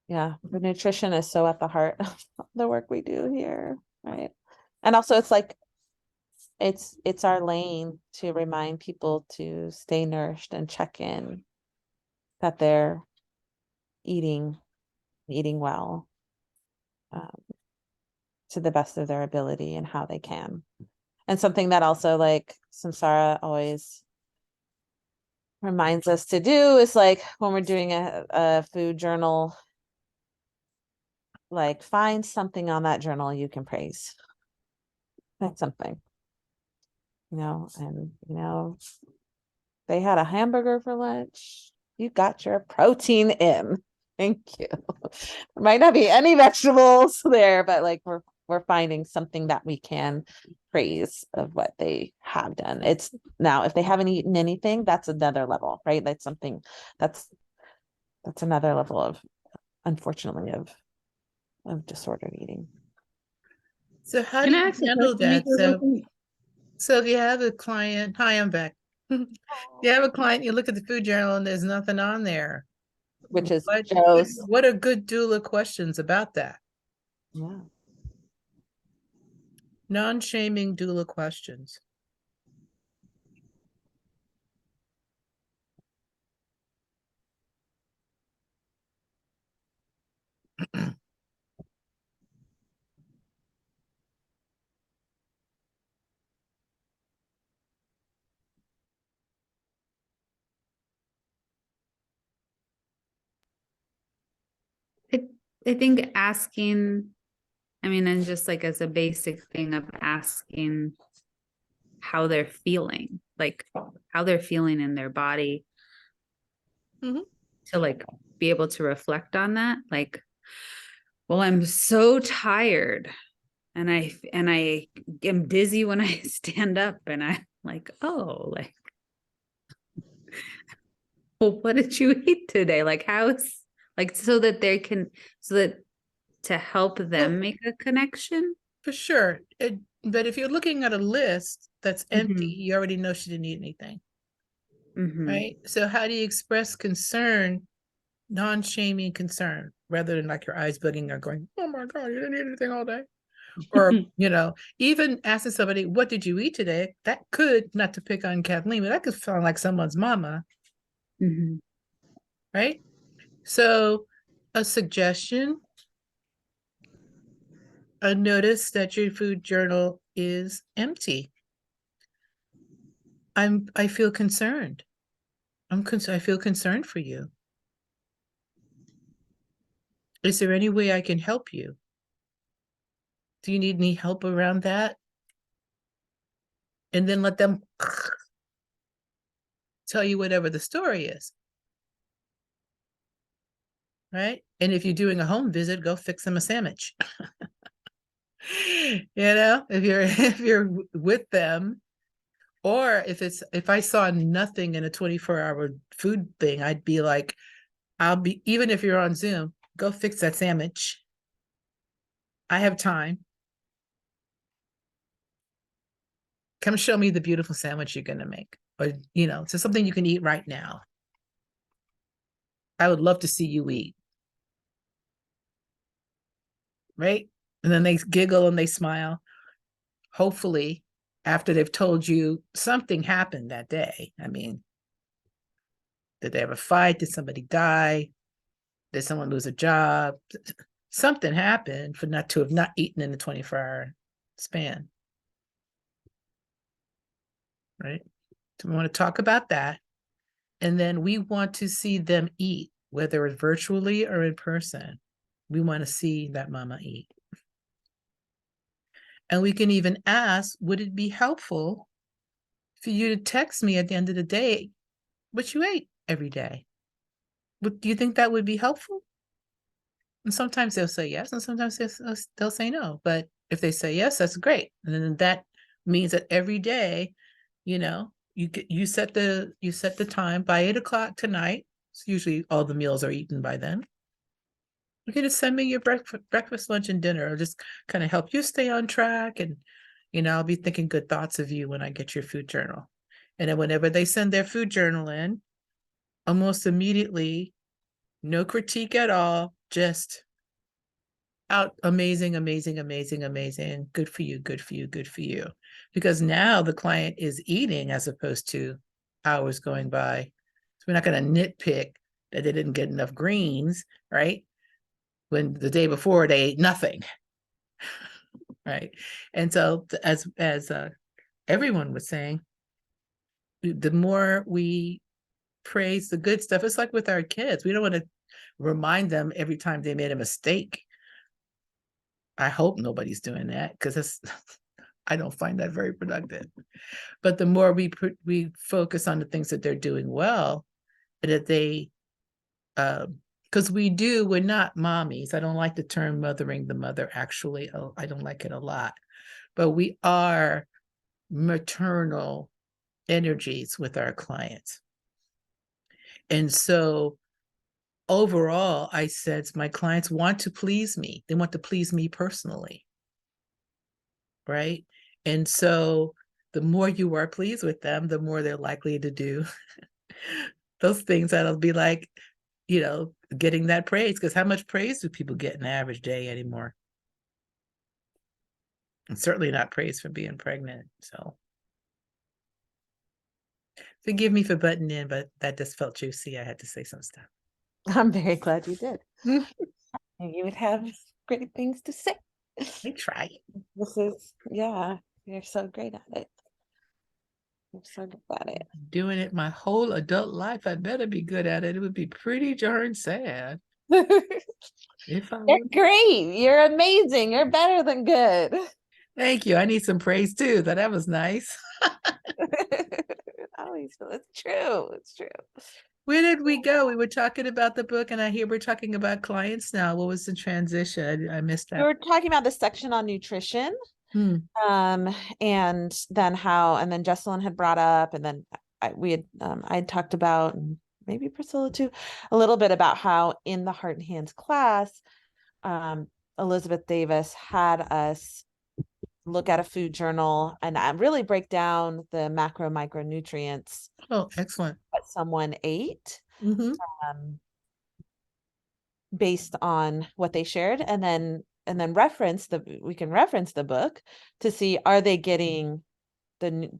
Yeah, the nutrition is so at the heart of the work we do here, right? And also it's like it's our lane to remind people to stay nourished and check in that they're eating well, to the best of their ability and how they can. And something that also, like, Samsara always reminds us to do is, like, when we're doing a food journal, like, find something on that journal you can praise. That's something, and they had a hamburger for lunch. You got your protein in. Thank you. There might not be any vegetables there, but like we're finding something that we can praise of what they have done. It's now, if they haven't eaten anything, that's another level, right? That's something that's another level of, unfortunately, of disordered eating. So how do you handle that? So if you have a client, hi, I'm back. You have a client, you look at the food journal and there's nothing on there. Which is Joe's. What are good doula questions about that? Yeah. Non-shaming doula questions. I think asking, and just like as a basic thing of asking how they're feeling, like how they're feeling in their body, to like be able to reflect on that. Like, well, I'm so tired and I am dizzy when I stand up, and I'm like, oh, like, well, what did you eat today? Like, how's, like, so that to help them make a connection. For sure. But if you're looking at a list that's empty, you already know she didn't eat anything. Mhm. right? So how do you express concern, non-shaming concern, rather than like your eyes bugging or going, oh my God, you didn't eat anything all day? Or, even asking somebody, what did you eat today? That could, not to pick on Kathleen, but that could sound like someone's mama, Mhm. right? So a suggestion, a notice that your food journal is empty. I feel concerned. I feel concerned for you. Is there any way I can help you? Do you need any help around that? And then let them tell you whatever the story is. Right? And if you're doing a home visit, go fix them a sandwich. If you're with them, or if I saw nothing in a 24-hour food thing, I'd be like, even if you're on Zoom, go fix that sandwich. I have time. Come show me the beautiful sandwich you're going to make. Or, so something you can eat right now. I would love to see you eat. Right? And then they giggle and they smile. Hopefully, after they've told you something happened that day. I mean, did they have a fight? Did somebody die? Did someone lose a job? Something happened for not to have not eaten in the 24-hour span. Right? So we want to talk about that. And then we want to see them eat, whether it's virtually or in person. We want to see that mama eat. And we can even ask, would it be helpful for you to text me at the end of the day what you ate every day? Do you think that would be helpful? And sometimes they'll say yes, and sometimes they'll say no. But if they say yes, that's great. And then that means that every day, you set the time by 8 o'clock tonight. So usually all the meals are eaten by then. You can just send me your breakfast, lunch, and dinner. It'll just kind of help you stay on track. And, I'll be thinking good thoughts of you when I get your food journal. And then whenever they send their food journal in, almost immediately, no critique at all, just out amazing, amazing, amazing, amazing. Good for you, good for you, good for you. Because now the client is eating as opposed to hours going by. So we're not going to nitpick that they didn't get enough greens, right? When the day before they ate nothing, right? And so as everyone was saying, the more we praise the good stuff, it's like with our kids. We don't want to remind them every time they made a mistake. I hope nobody's doing that, because I don't find that very productive. But the more we focus on the things that they're doing well, that they, because we're not mommies. I don't like the term mothering the mother, actually. I don't like it a lot. But we are maternal energies with our clients. And so overall, I said my clients want to please me. They want to please me personally. Right? And so the more you are pleased with them, the more they're likely to do those things that'll be like, getting that praise. Because how much praise do people get in an average day anymore? And certainly not praise for being pregnant. So forgive me for butting in, but that just felt juicy. I had to say some stuff. I'm very glad you did. You would have great things to say. I try. You're so great at it. You're so good at it. Doing it my whole adult life. I better be good at it. It would be pretty darn sad if I You're would. great. You're amazing. You're better than good. Thank you. I need some praise too. That was nice. Always feel it's true. It's true. Where did we go? We were talking about the book, and I hear we're talking about clients now. What was the transition? I missed We that. were talking about the section on nutrition. Hmm. And then and then Jesselyn had brought up, and then I had talked about, and maybe Priscilla too, a little bit about how in the Heart and Hands class, Elizabeth Davis had us look at a food journal and really break down the macro micronutrients Oh, excellent. that someone ate, Mm-hmm. based on what they shared, and then we can reference the book to see, are they getting the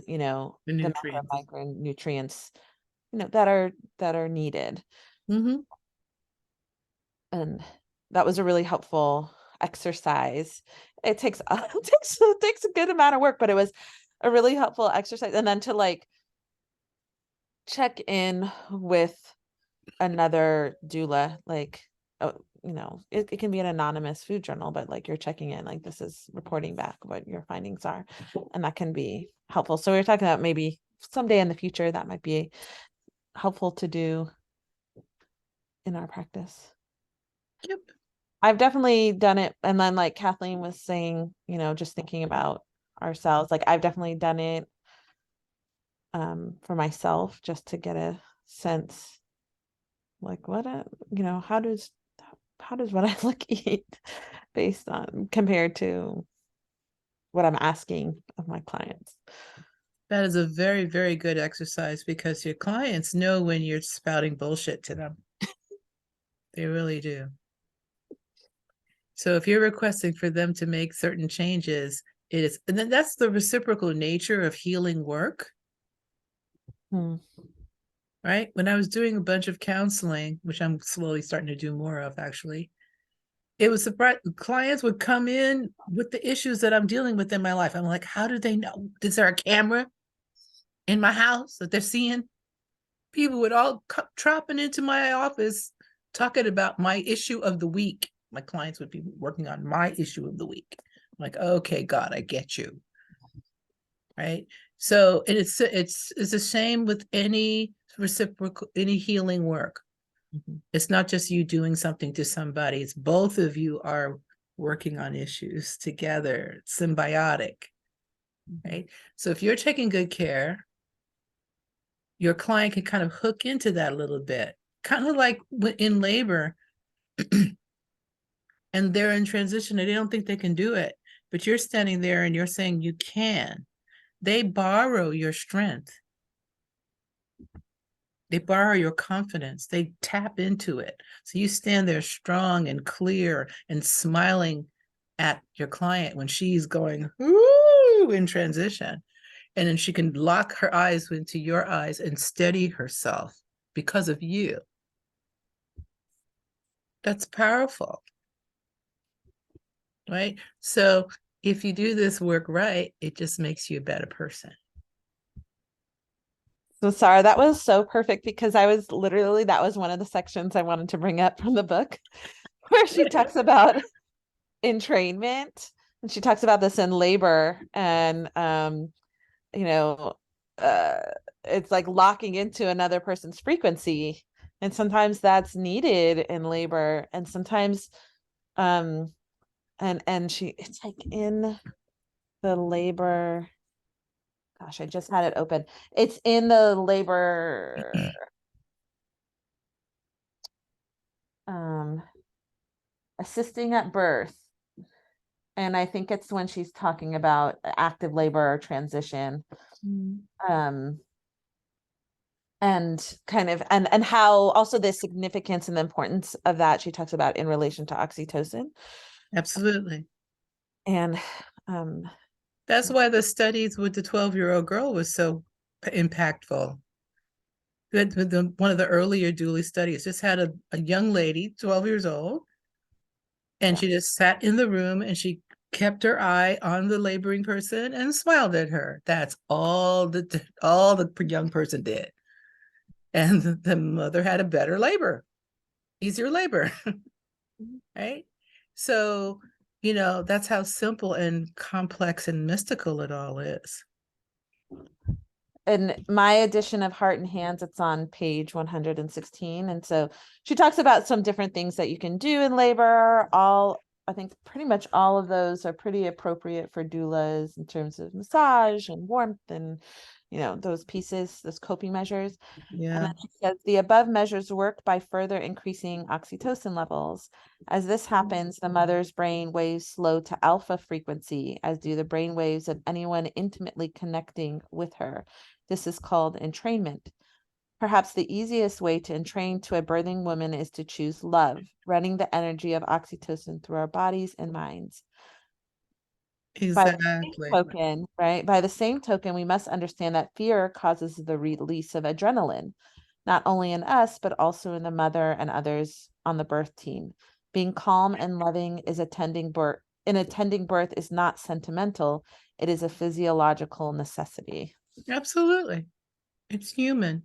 The macro nutrients. micronutrients that are needed. Mm-hmm. And that was a really helpful exercise. It takes it takes a good amount of work, but it was a really helpful exercise. And then to like check in with another doula, like, oh, it can be an anonymous food journal, but like you're checking in, like this is reporting back what your findings are, and that can be helpful. So we were talking about maybe someday in the future that might be helpful to do in our practice. Yep. I've definitely done it. And then like Kathleen was saying, just thinking about ourselves, like I've definitely done it for myself, just to get a sense, like how does what I look eat based on compared to what I'm asking of my clients. That is a very, very good exercise, because your clients know when you're spouting bullshit to them. They really do. So if you're requesting for them to make certain changes, it is, and then that's the reciprocal nature of healing work. Right? When I was doing a bunch of counseling, which I'm slowly starting to do more of actually, it was surprising. Clients would come in with the issues that I'm dealing with in my life. I'm like, how do they know? Is there a camera in my house that they're seeing? People would all dropping into my office talking about my issue of the week. My clients would be working on my issue of the week. I'm like, okay, God, I get you. Right? So it's the same with any reciprocal, any healing work. It's not just you doing something to somebody, it's both of you are working on issues together. It's symbiotic. Right? So if you're taking good care, your client can kind of hook into that a little bit, kind of like in labor and they're in transition and they don't think they can do it, but you're standing there and you're saying you can. They borrow your strength. They borrow your confidence. They tap into it. So you stand there strong and clear and smiling at your client when she's going, ooh, in transition. And then she can lock her eyes into your eyes and steady herself because of you. That's powerful. Right? So if you do this work right, it just makes you a better person. So Sarah, that was so perfect, because that was one of the sections I wanted to bring up from the book, where she talks about entrainment, and she talks about this in labor, and it's like locking into another person's frequency, and sometimes that's needed in labor, and sometimes and it's like in the labor, gosh, I just had it open. It's in the labor assisting at birth. And I think it's when she's talking about active labor or transition. And kind of, and how also the significance and the importance of that she talks about in relation to oxytocin. Absolutely. And that's why the studies with the 12-year-old girl was so impactful. One of the earlier Dooley studies just had a young lady, 12 years old, and she just sat in the room and she kept her eye on the laboring person and smiled at her. That's all the young person did. And the mother had a better labor, easier labor. Right? So, that's how simple and complex and mystical it all is. in my edition of Heart and Hands, it's on page 116. And so she talks about some different things that you can do in labor. I think pretty much all of those are pretty appropriate for doulas in terms of massage and warmth and those pieces, those coping measures. And Yeah, then she says the above measures work by further increasing oxytocin levels. As this happens, the mother's brain waves slow to alpha frequency, as do the brain waves of anyone intimately connecting with her. This is called entrainment. Perhaps the easiest way to entrain to a birthing woman is to choose love, running the energy of oxytocin through our bodies and minds. By the same exactly. token, right? By the same token, we must understand that fear causes the release of adrenaline, not only in us, but also in the mother and others on the birth team. Being calm and loving is attending birth. Attending birth is not sentimental; it is a physiological necessity. Absolutely. It's human.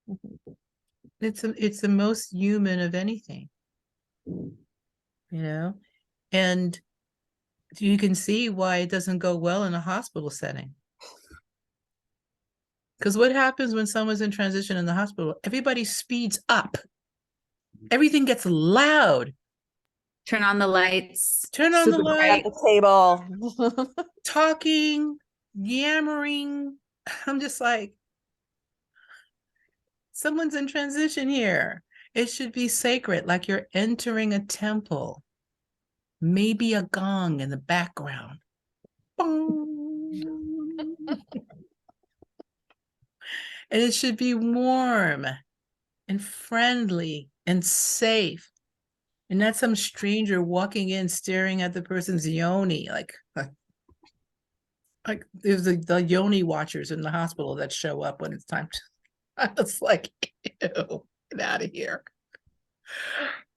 Mhm. It's the most human of anything, and you can see why it doesn't go well in a hospital setting. Because what happens when someone's in transition in the hospital? Everybody speeds up. Everything gets loud. Turn on the lights. Turn on the super light. At bright. the table. Talking, yammering. I'm just like, someone's in transition here. It should be sacred, like you're entering a temple. Maybe a gong in the background. Bong. And it should be warm and friendly and safe. And not some stranger walking in staring at the person's yoni. Like there's the yoni watchers in the hospital that show up when it's time to. I was like, ew, get out of here.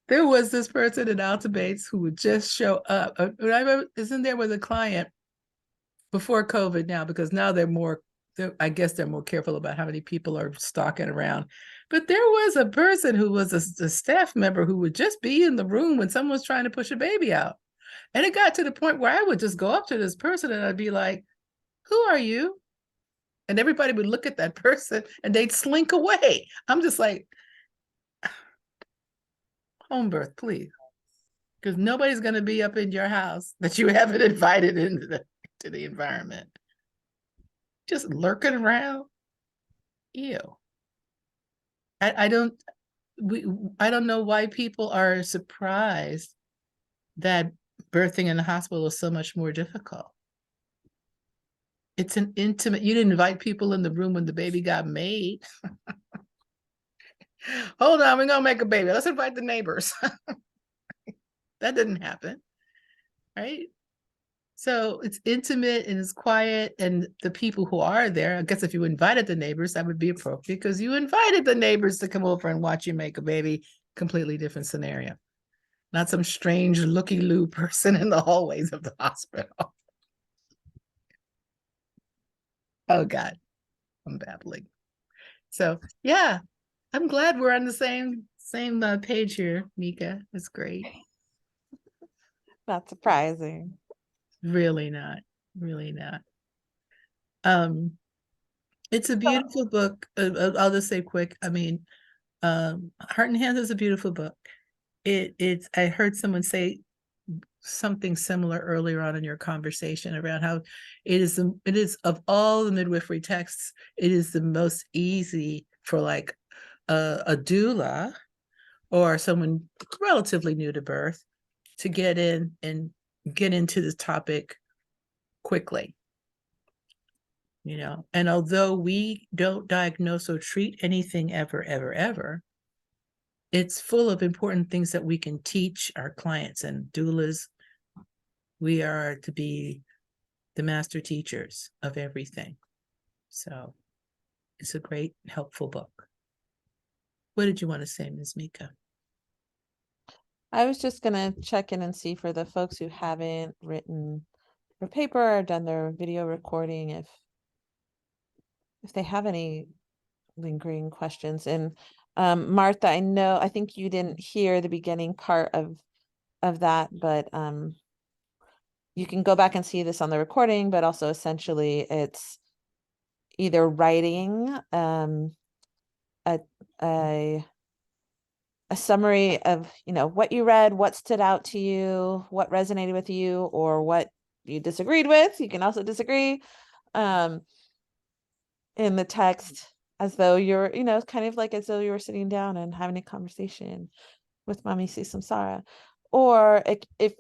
There was this person in Alta Bates who would just show up. I remember, isn't there with a client before COVID now, because now I guess they're more careful about how many people are stalking around. But there was a person who was a staff member who would just be in the room when someone was trying to push a baby out. And it got to the point where I would just go up to this person and I'd be like, who are you? And everybody would look at that person and they'd slink away. I'm just like, home birth, please. Because nobody's going to be up in your house that you haven't invited into the environment. Just lurking around. Ew. I don't know why people are surprised that birthing in the hospital is so much more difficult. It's an intimate, you didn't invite people in the room when the baby got made. Hold on, we're gonna make a baby. Let's invite the neighbors. That didn't happen, right? So it's intimate and it's quiet, and the people who are there, I guess if you invited the neighbors, that would be appropriate because you invited the neighbors to come over and watch you make a baby. Completely different scenario. Not some strange looky-loo person in the hallways of the hospital. Oh God, I'm babbling. So yeah, I'm glad we're on the same page here, Mika. It's great. Not surprising. Really not. Really not. It's a beautiful book. I'll just say quick. I mean, Heart and Hands is a beautiful book. It's I heard someone say something similar earlier on in your conversation around how it is of all the midwifery texts, it is the most easy for like a doula or someone relatively new to birth to get in and get into the topic quickly. And although we don't diagnose or treat anything ever, it's full of important things that we can teach our clients and doulas. We are to be the master teachers of everything. So it's a great, helpful book. What did you want to say, Ms. Mika? I was just gonna check in and see for the folks who haven't written their paper or done their video recording, if they have any lingering questions. And Martha, I think you didn't hear the beginning part of that, but you can go back and see this on the recording, but also essentially it's either writing a summary of what you read, what stood out to you, what resonated with you, or what you disagreed with. You can also disagree. in the text as though you're, kind of like as though you were sitting down and having a conversation with Mommy See Samsara. Or if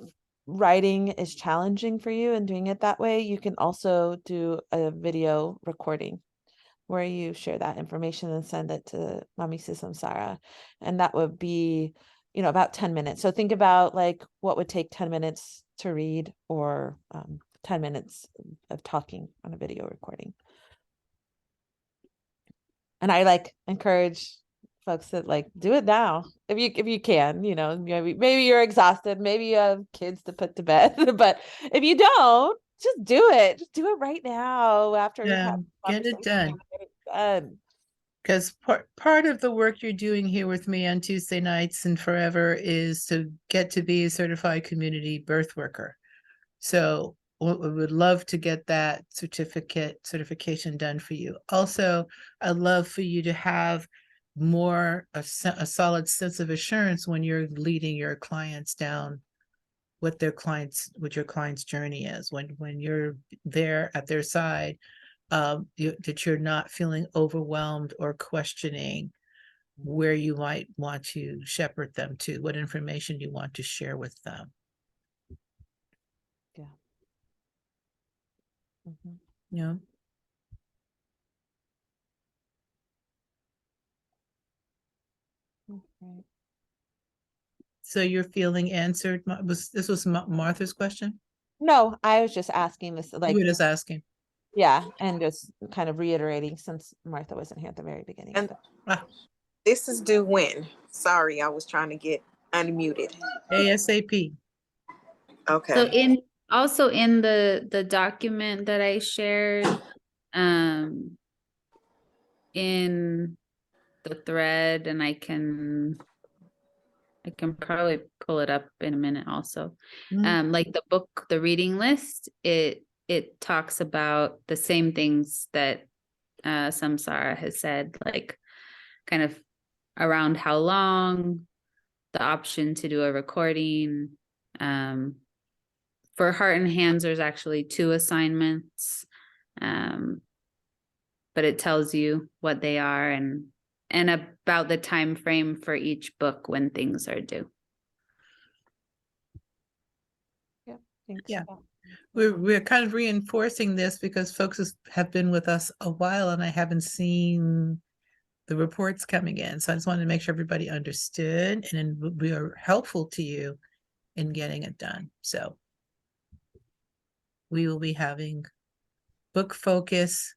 writing is challenging for you and doing it that way, you can also do a video recording where you share that information and send it to Mommy See Samsara. And that would be, about 10 minutes. So think about like what would take 10 minutes to read, or 10 minutes of talking on a video recording. And I like encourage folks that like do it now if you can, maybe you're exhausted, maybe you have kids to put to bed, but if you don't, just do it. Just do it right now after we've had Get it done. Get it done. Because part of the work you're doing here with me on Tuesday nights and forever is to get to be a certified community birth worker. So we would love to get that certification done for you. Also, I'd love for you to have a solid sense of assurance when you're leading your clients down what your client's journey is, when you're there at their side, that you're not feeling overwhelmed or questioning where you might want to shepherd them to, what information you want to share with them. Yeah. Mm-hmm. Yeah. Okay. So your feeling answered. This was Martha's question? No, I was just asking this, like, You were just asking. yeah, and just kind of reiterating since Martha wasn't here at the very beginning. And Ah, this is due when? Sorry, I was trying to get unmuted. ASAP. Okay. So also in the document that I shared, in the thread, and I can probably pull it up in a minute also. Like the reading list, it talks about the same things that Samsara has said, like kind of around how long, the option to do a recording. For Heart and Hands, there's actually 2 assignments, but it tells you what they are and about the time frame for each book when things are due. Yeah, thanks. Yeah. We're kind of reinforcing this because folks have been with us a while and I haven't seen the reports coming in. So I just wanted to make sure everybody understood and we are helpful to you in getting it done. So we will be having book focus,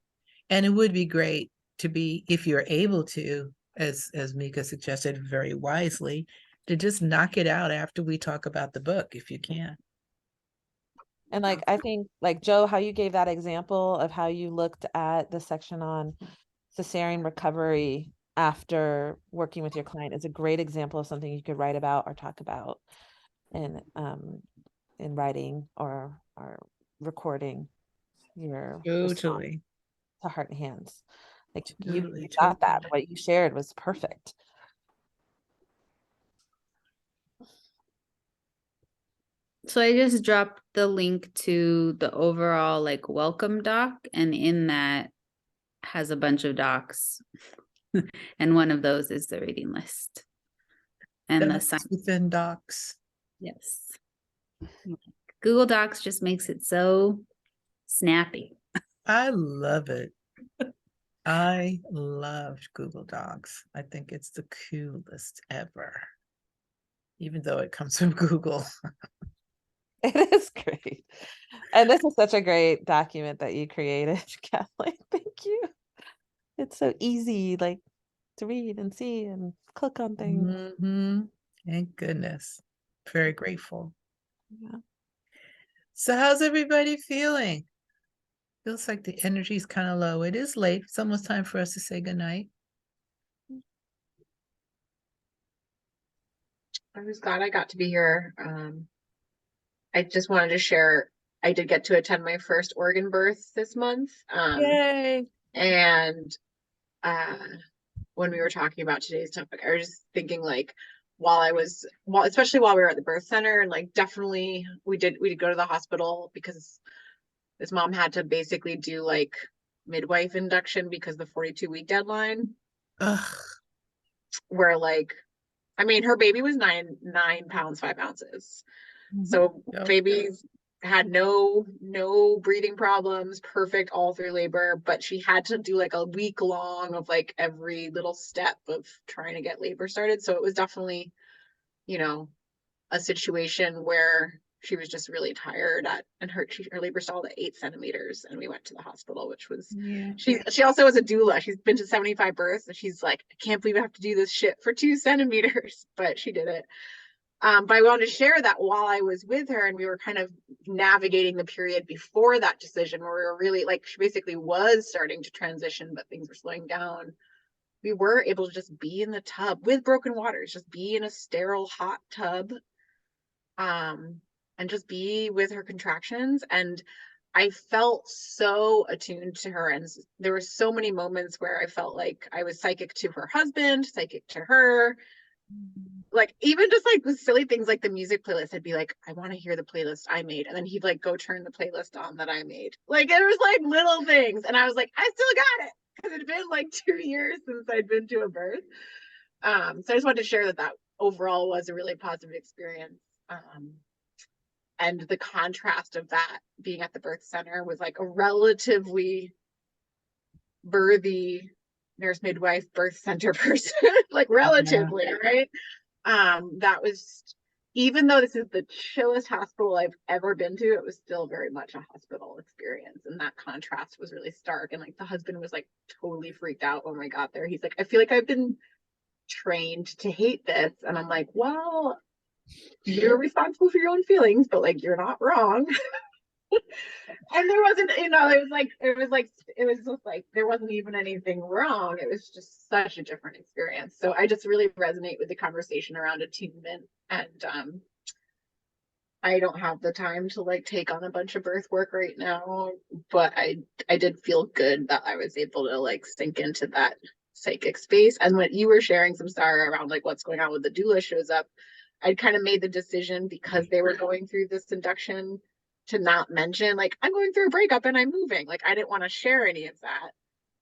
and it would be great to be, if you're able to, as Mika suggested very wisely, to just knock it out after we talk about the book, if you can. And like, I think like Joe, how you gave that example of how you looked at the section on cesarean recovery after working with your client is a great example of something you could write about or talk about in writing or recording your response Totally. to Heart and Hands. Like Totally, you got that. totally. What you shared was perfect. So I just dropped the link to the overall like welcome doc, and in that has a bunch of docs. And one of those is the reading list. And the sign within docs. Yes. Google Docs just makes it so snappy. I love it. I loved Google Docs. I think it's the coolest ever, even though it comes from Google. It is great. And this is such a great document that you created, Kathleen. Thank you. It's so easy, like to read and see and click on things. Mm-hmm. Thank goodness. Very grateful. Yeah. So how's everybody feeling? Feels like the energy is kind of low. It is late. It's almost time for us to say goodnight. I was glad I got to be here. I just wanted to share, I did get to attend my first organ birth this month. Yay! And when we were talking about today's topic, I was just thinking like, especially while we were at the birth center, and like definitely we did go to the hospital because this mom had to basically do like midwife induction because the 42-week deadline, Ugh. where like, I mean, her baby was 9 pounds 5 ounces. So Yep. babies had no breathing problems, perfect all through labor, but she had to do like a week long of like every little step of trying to get labor started. So it was definitely, you know, a situation where she was just really tired and her labor stalled at 8 centimeters, and we went to the hospital, which was Yeah. she also was a doula. She's been to 75 births, and she's like, I can't believe I have to do this shit for 2 centimeters, but she did it. But I wanted to share that while I was with her and we were kind of navigating the period before that decision, where we were really like, she basically was starting to transition, but things were slowing down. We were able to just be in the tub with broken waters, just be in a sterile hot tub, and just be with her contractions. And I felt so attuned to her. And there were so many moments where I felt like I was psychic to her husband, psychic to her. Like even just like the silly things like the music playlist, I'd be like, I want to hear the playlist I made. And then he'd like go turn the playlist on that I made. Like it was like little things. And I was like, I still got it. Because it had been like 2 years since I'd been to a birth. So I just wanted to share that overall was a really positive experience. And the contrast of that being at the birth center was like a relatively birthy nurse midwife birth center person, like relatively, right? That was, even though this is the chillest hospital I've ever been to, it was still very much a hospital experience. And that contrast was really stark. And like the husband was like totally freaked out when we got there. He's like, I feel like I've been trained to hate this. And I'm like, well, you're responsible for your own feelings, but like you're not wrong. And there wasn't, it was just like there wasn't even anything wrong. It was just such a different experience. So I just really resonate with the conversation around attunement. And I don't have the time to like take on a bunch of birth work right now, but I did feel good that I was able to like sink into that psychic space. And when you were sharing some Sarah around like what's going on with the doula shows up, I'd kind of made the decision because they were going through this induction to not mention like I'm going through a breakup and I'm moving. Like I didn't want to share any of that.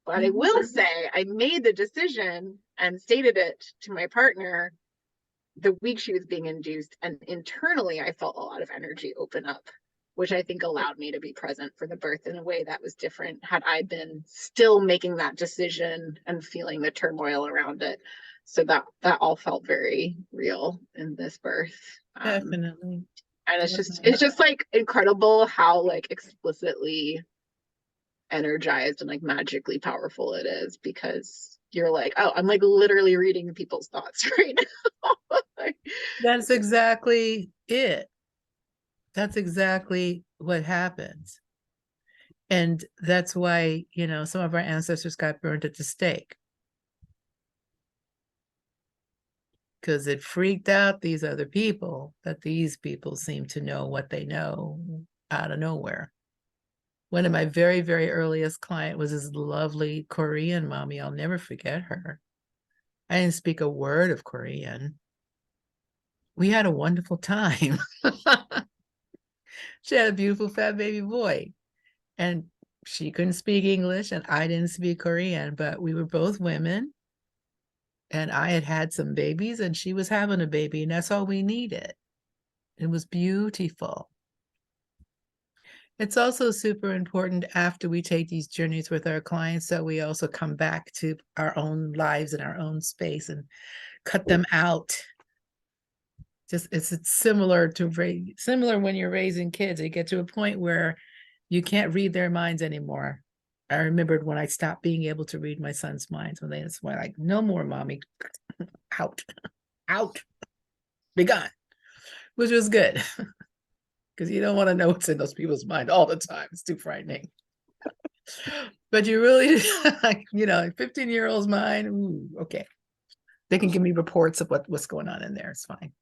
But I will say I made the decision and stated it to my partner the week she was being induced, and internally I felt a lot of energy open up, which I think allowed me to be present for the birth in a way that was different had I been still making that decision and feeling the turmoil around it. So that all felt very real in this birth. Definitely. And it's just like incredible how like explicitly energized and like magically powerful it is, because you're like, oh, I'm like literally reading people's thoughts right now. That's exactly it. That's exactly what happens. And that's why, you know, some of our ancestors got burned at the stake. Because it freaked out these other people that these people seem to know what they know out of nowhere. One of my very, very earliest client was this lovely Korean mommy. I'll never forget her. I didn't speak a word of Korean. We had a wonderful time. She had a beautiful fat baby boy. And she couldn't speak English and I didn't speak Korean, but we were both women. And I had had some babies and she was having a baby, and that's all we needed. It was beautiful. It's also super important after we take these journeys with our clients that we also come back to our own lives and our own space and cut them out. Just it's similar when you're raising kids. You get to a point where you can't read their minds anymore. I remembered when I stopped being able to read my son's minds, when they were like, no more, mommy, out, be gone, which was good. Because you don't want to know what's in those people's mind all the time. It's too frightening. But you really, you know, 15-year-old's mind, ooh, okay. They can give me reports of what's going on in there. It's fine.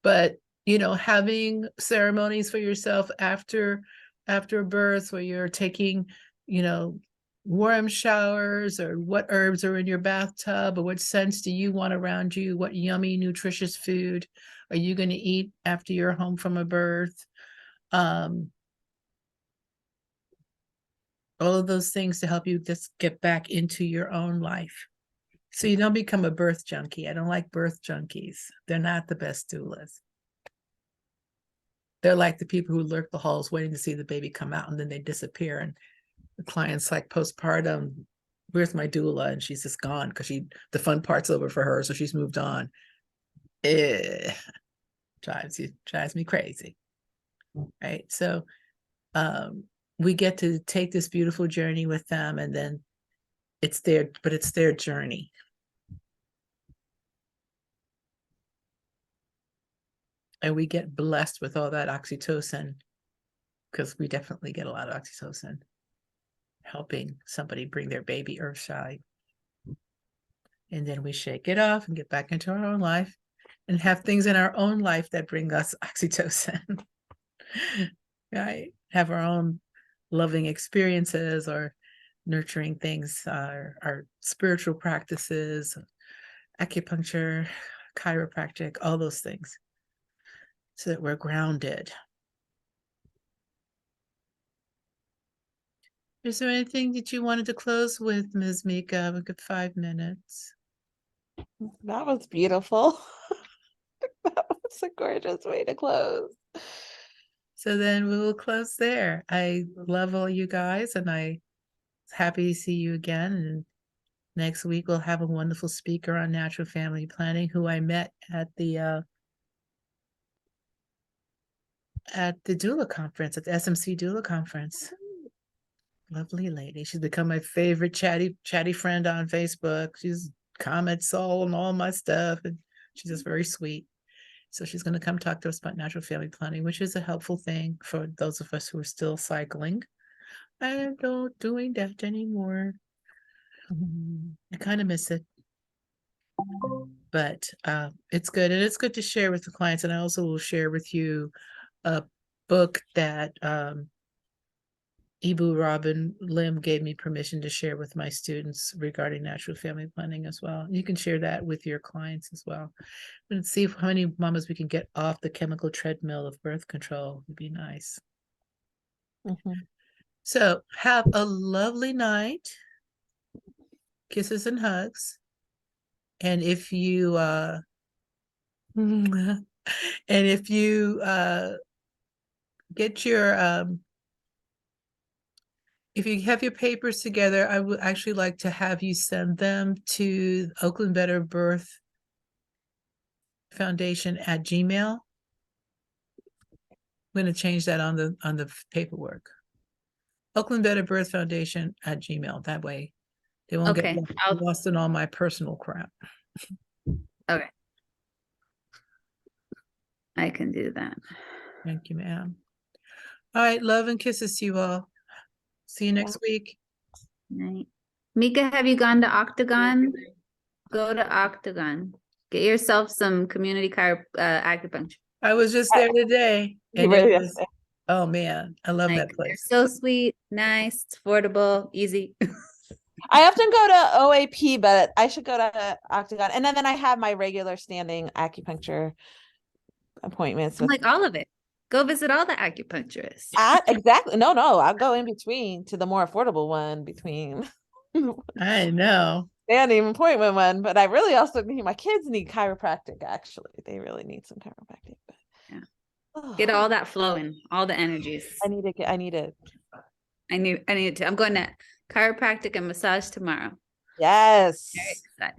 But, you know, having ceremonies for yourself after birth, where you're taking, you know, warm showers, or what herbs are in your bathtub, or what scents do you want around you? What yummy, nutritious food are you going to eat after you're home from a birth? all of those things to help you just get back into your own life. So you don't become a birth junkie. I don't like birth junkies. They're not the best doulas. They're like the people who lurk the halls waiting to see the baby come out, and then they disappear. And the client's like, postpartum, where's my doula? And she's just gone because the fun part's over for her, so she's moved on. Drives me crazy. Right. So we get to take this beautiful journey with them, and then it's their journey. And we get blessed with all that oxytocin, because we definitely get a lot of oxytocin helping somebody bring their baby earthside. And then we shake it off and get back into our own life and have things in our own life that bring us oxytocin. Right? Have our own loving experiences or nurturing things, our spiritual practices, acupuncture, chiropractic, all those things, so that we're grounded. Is there anything that you wanted to close with, Ms. Mika? We got 5 minutes. That was beautiful. That was a gorgeous way to close. So then we will close there. I love all you guys, and I'm happy to see you again. And next week we'll have a wonderful speaker on natural family planning who I met at the doula conference, at the SMC doula conference. Lovely lady. She's become my favorite chatty friend on Facebook. She's comments all on all my stuff, and she's just very sweet. So she's going to come talk to us about natural family planning, which is a helpful thing for those of us who are still cycling. I don't doing that anymore. I kind of miss it, but it's good, and it's good to share with the clients. And I also will share with you a book that Ibu Robin Lim gave me permission to share with my students regarding natural family planning as well. You can share that with your clients as well. And see how many mamas we can get off the chemical treadmill of birth control. Would be nice. So have a lovely night. Kisses and hugs. And if you get your if you have your papers together, I would actually like to have you send them to Oakland Better Birth Foundation at Gmail. I'm going to change that on the paperwork. Oakland Better Birth Foundation at Gmail. That way they won't get lost in all my personal crap. Okay. I can do that. Thank you, ma'am. All right. Love and kisses to you all. See you next week. Night. Mika, have you gone to Octagon? Go to Octagon. Get yourself some community acupuncture. I was just there today. And oh man, I love that place. So sweet, nice, it's affordable, easy. I often go to OAP, but I should go to Octagon. And then I have my regular standing acupuncture appointments. I'm like all of it. Go visit all the acupuncturists. Exactly. No, I'll go in between to the more affordable one between. I know. Standing appointment one, but I really also need, my kids need chiropractic, actually. They really need some chiropractic. But yeah. Get all that flowing, all the energies. I need it. I need it too. I'm going to chiropractic and massage tomorrow. Yes. Very excited.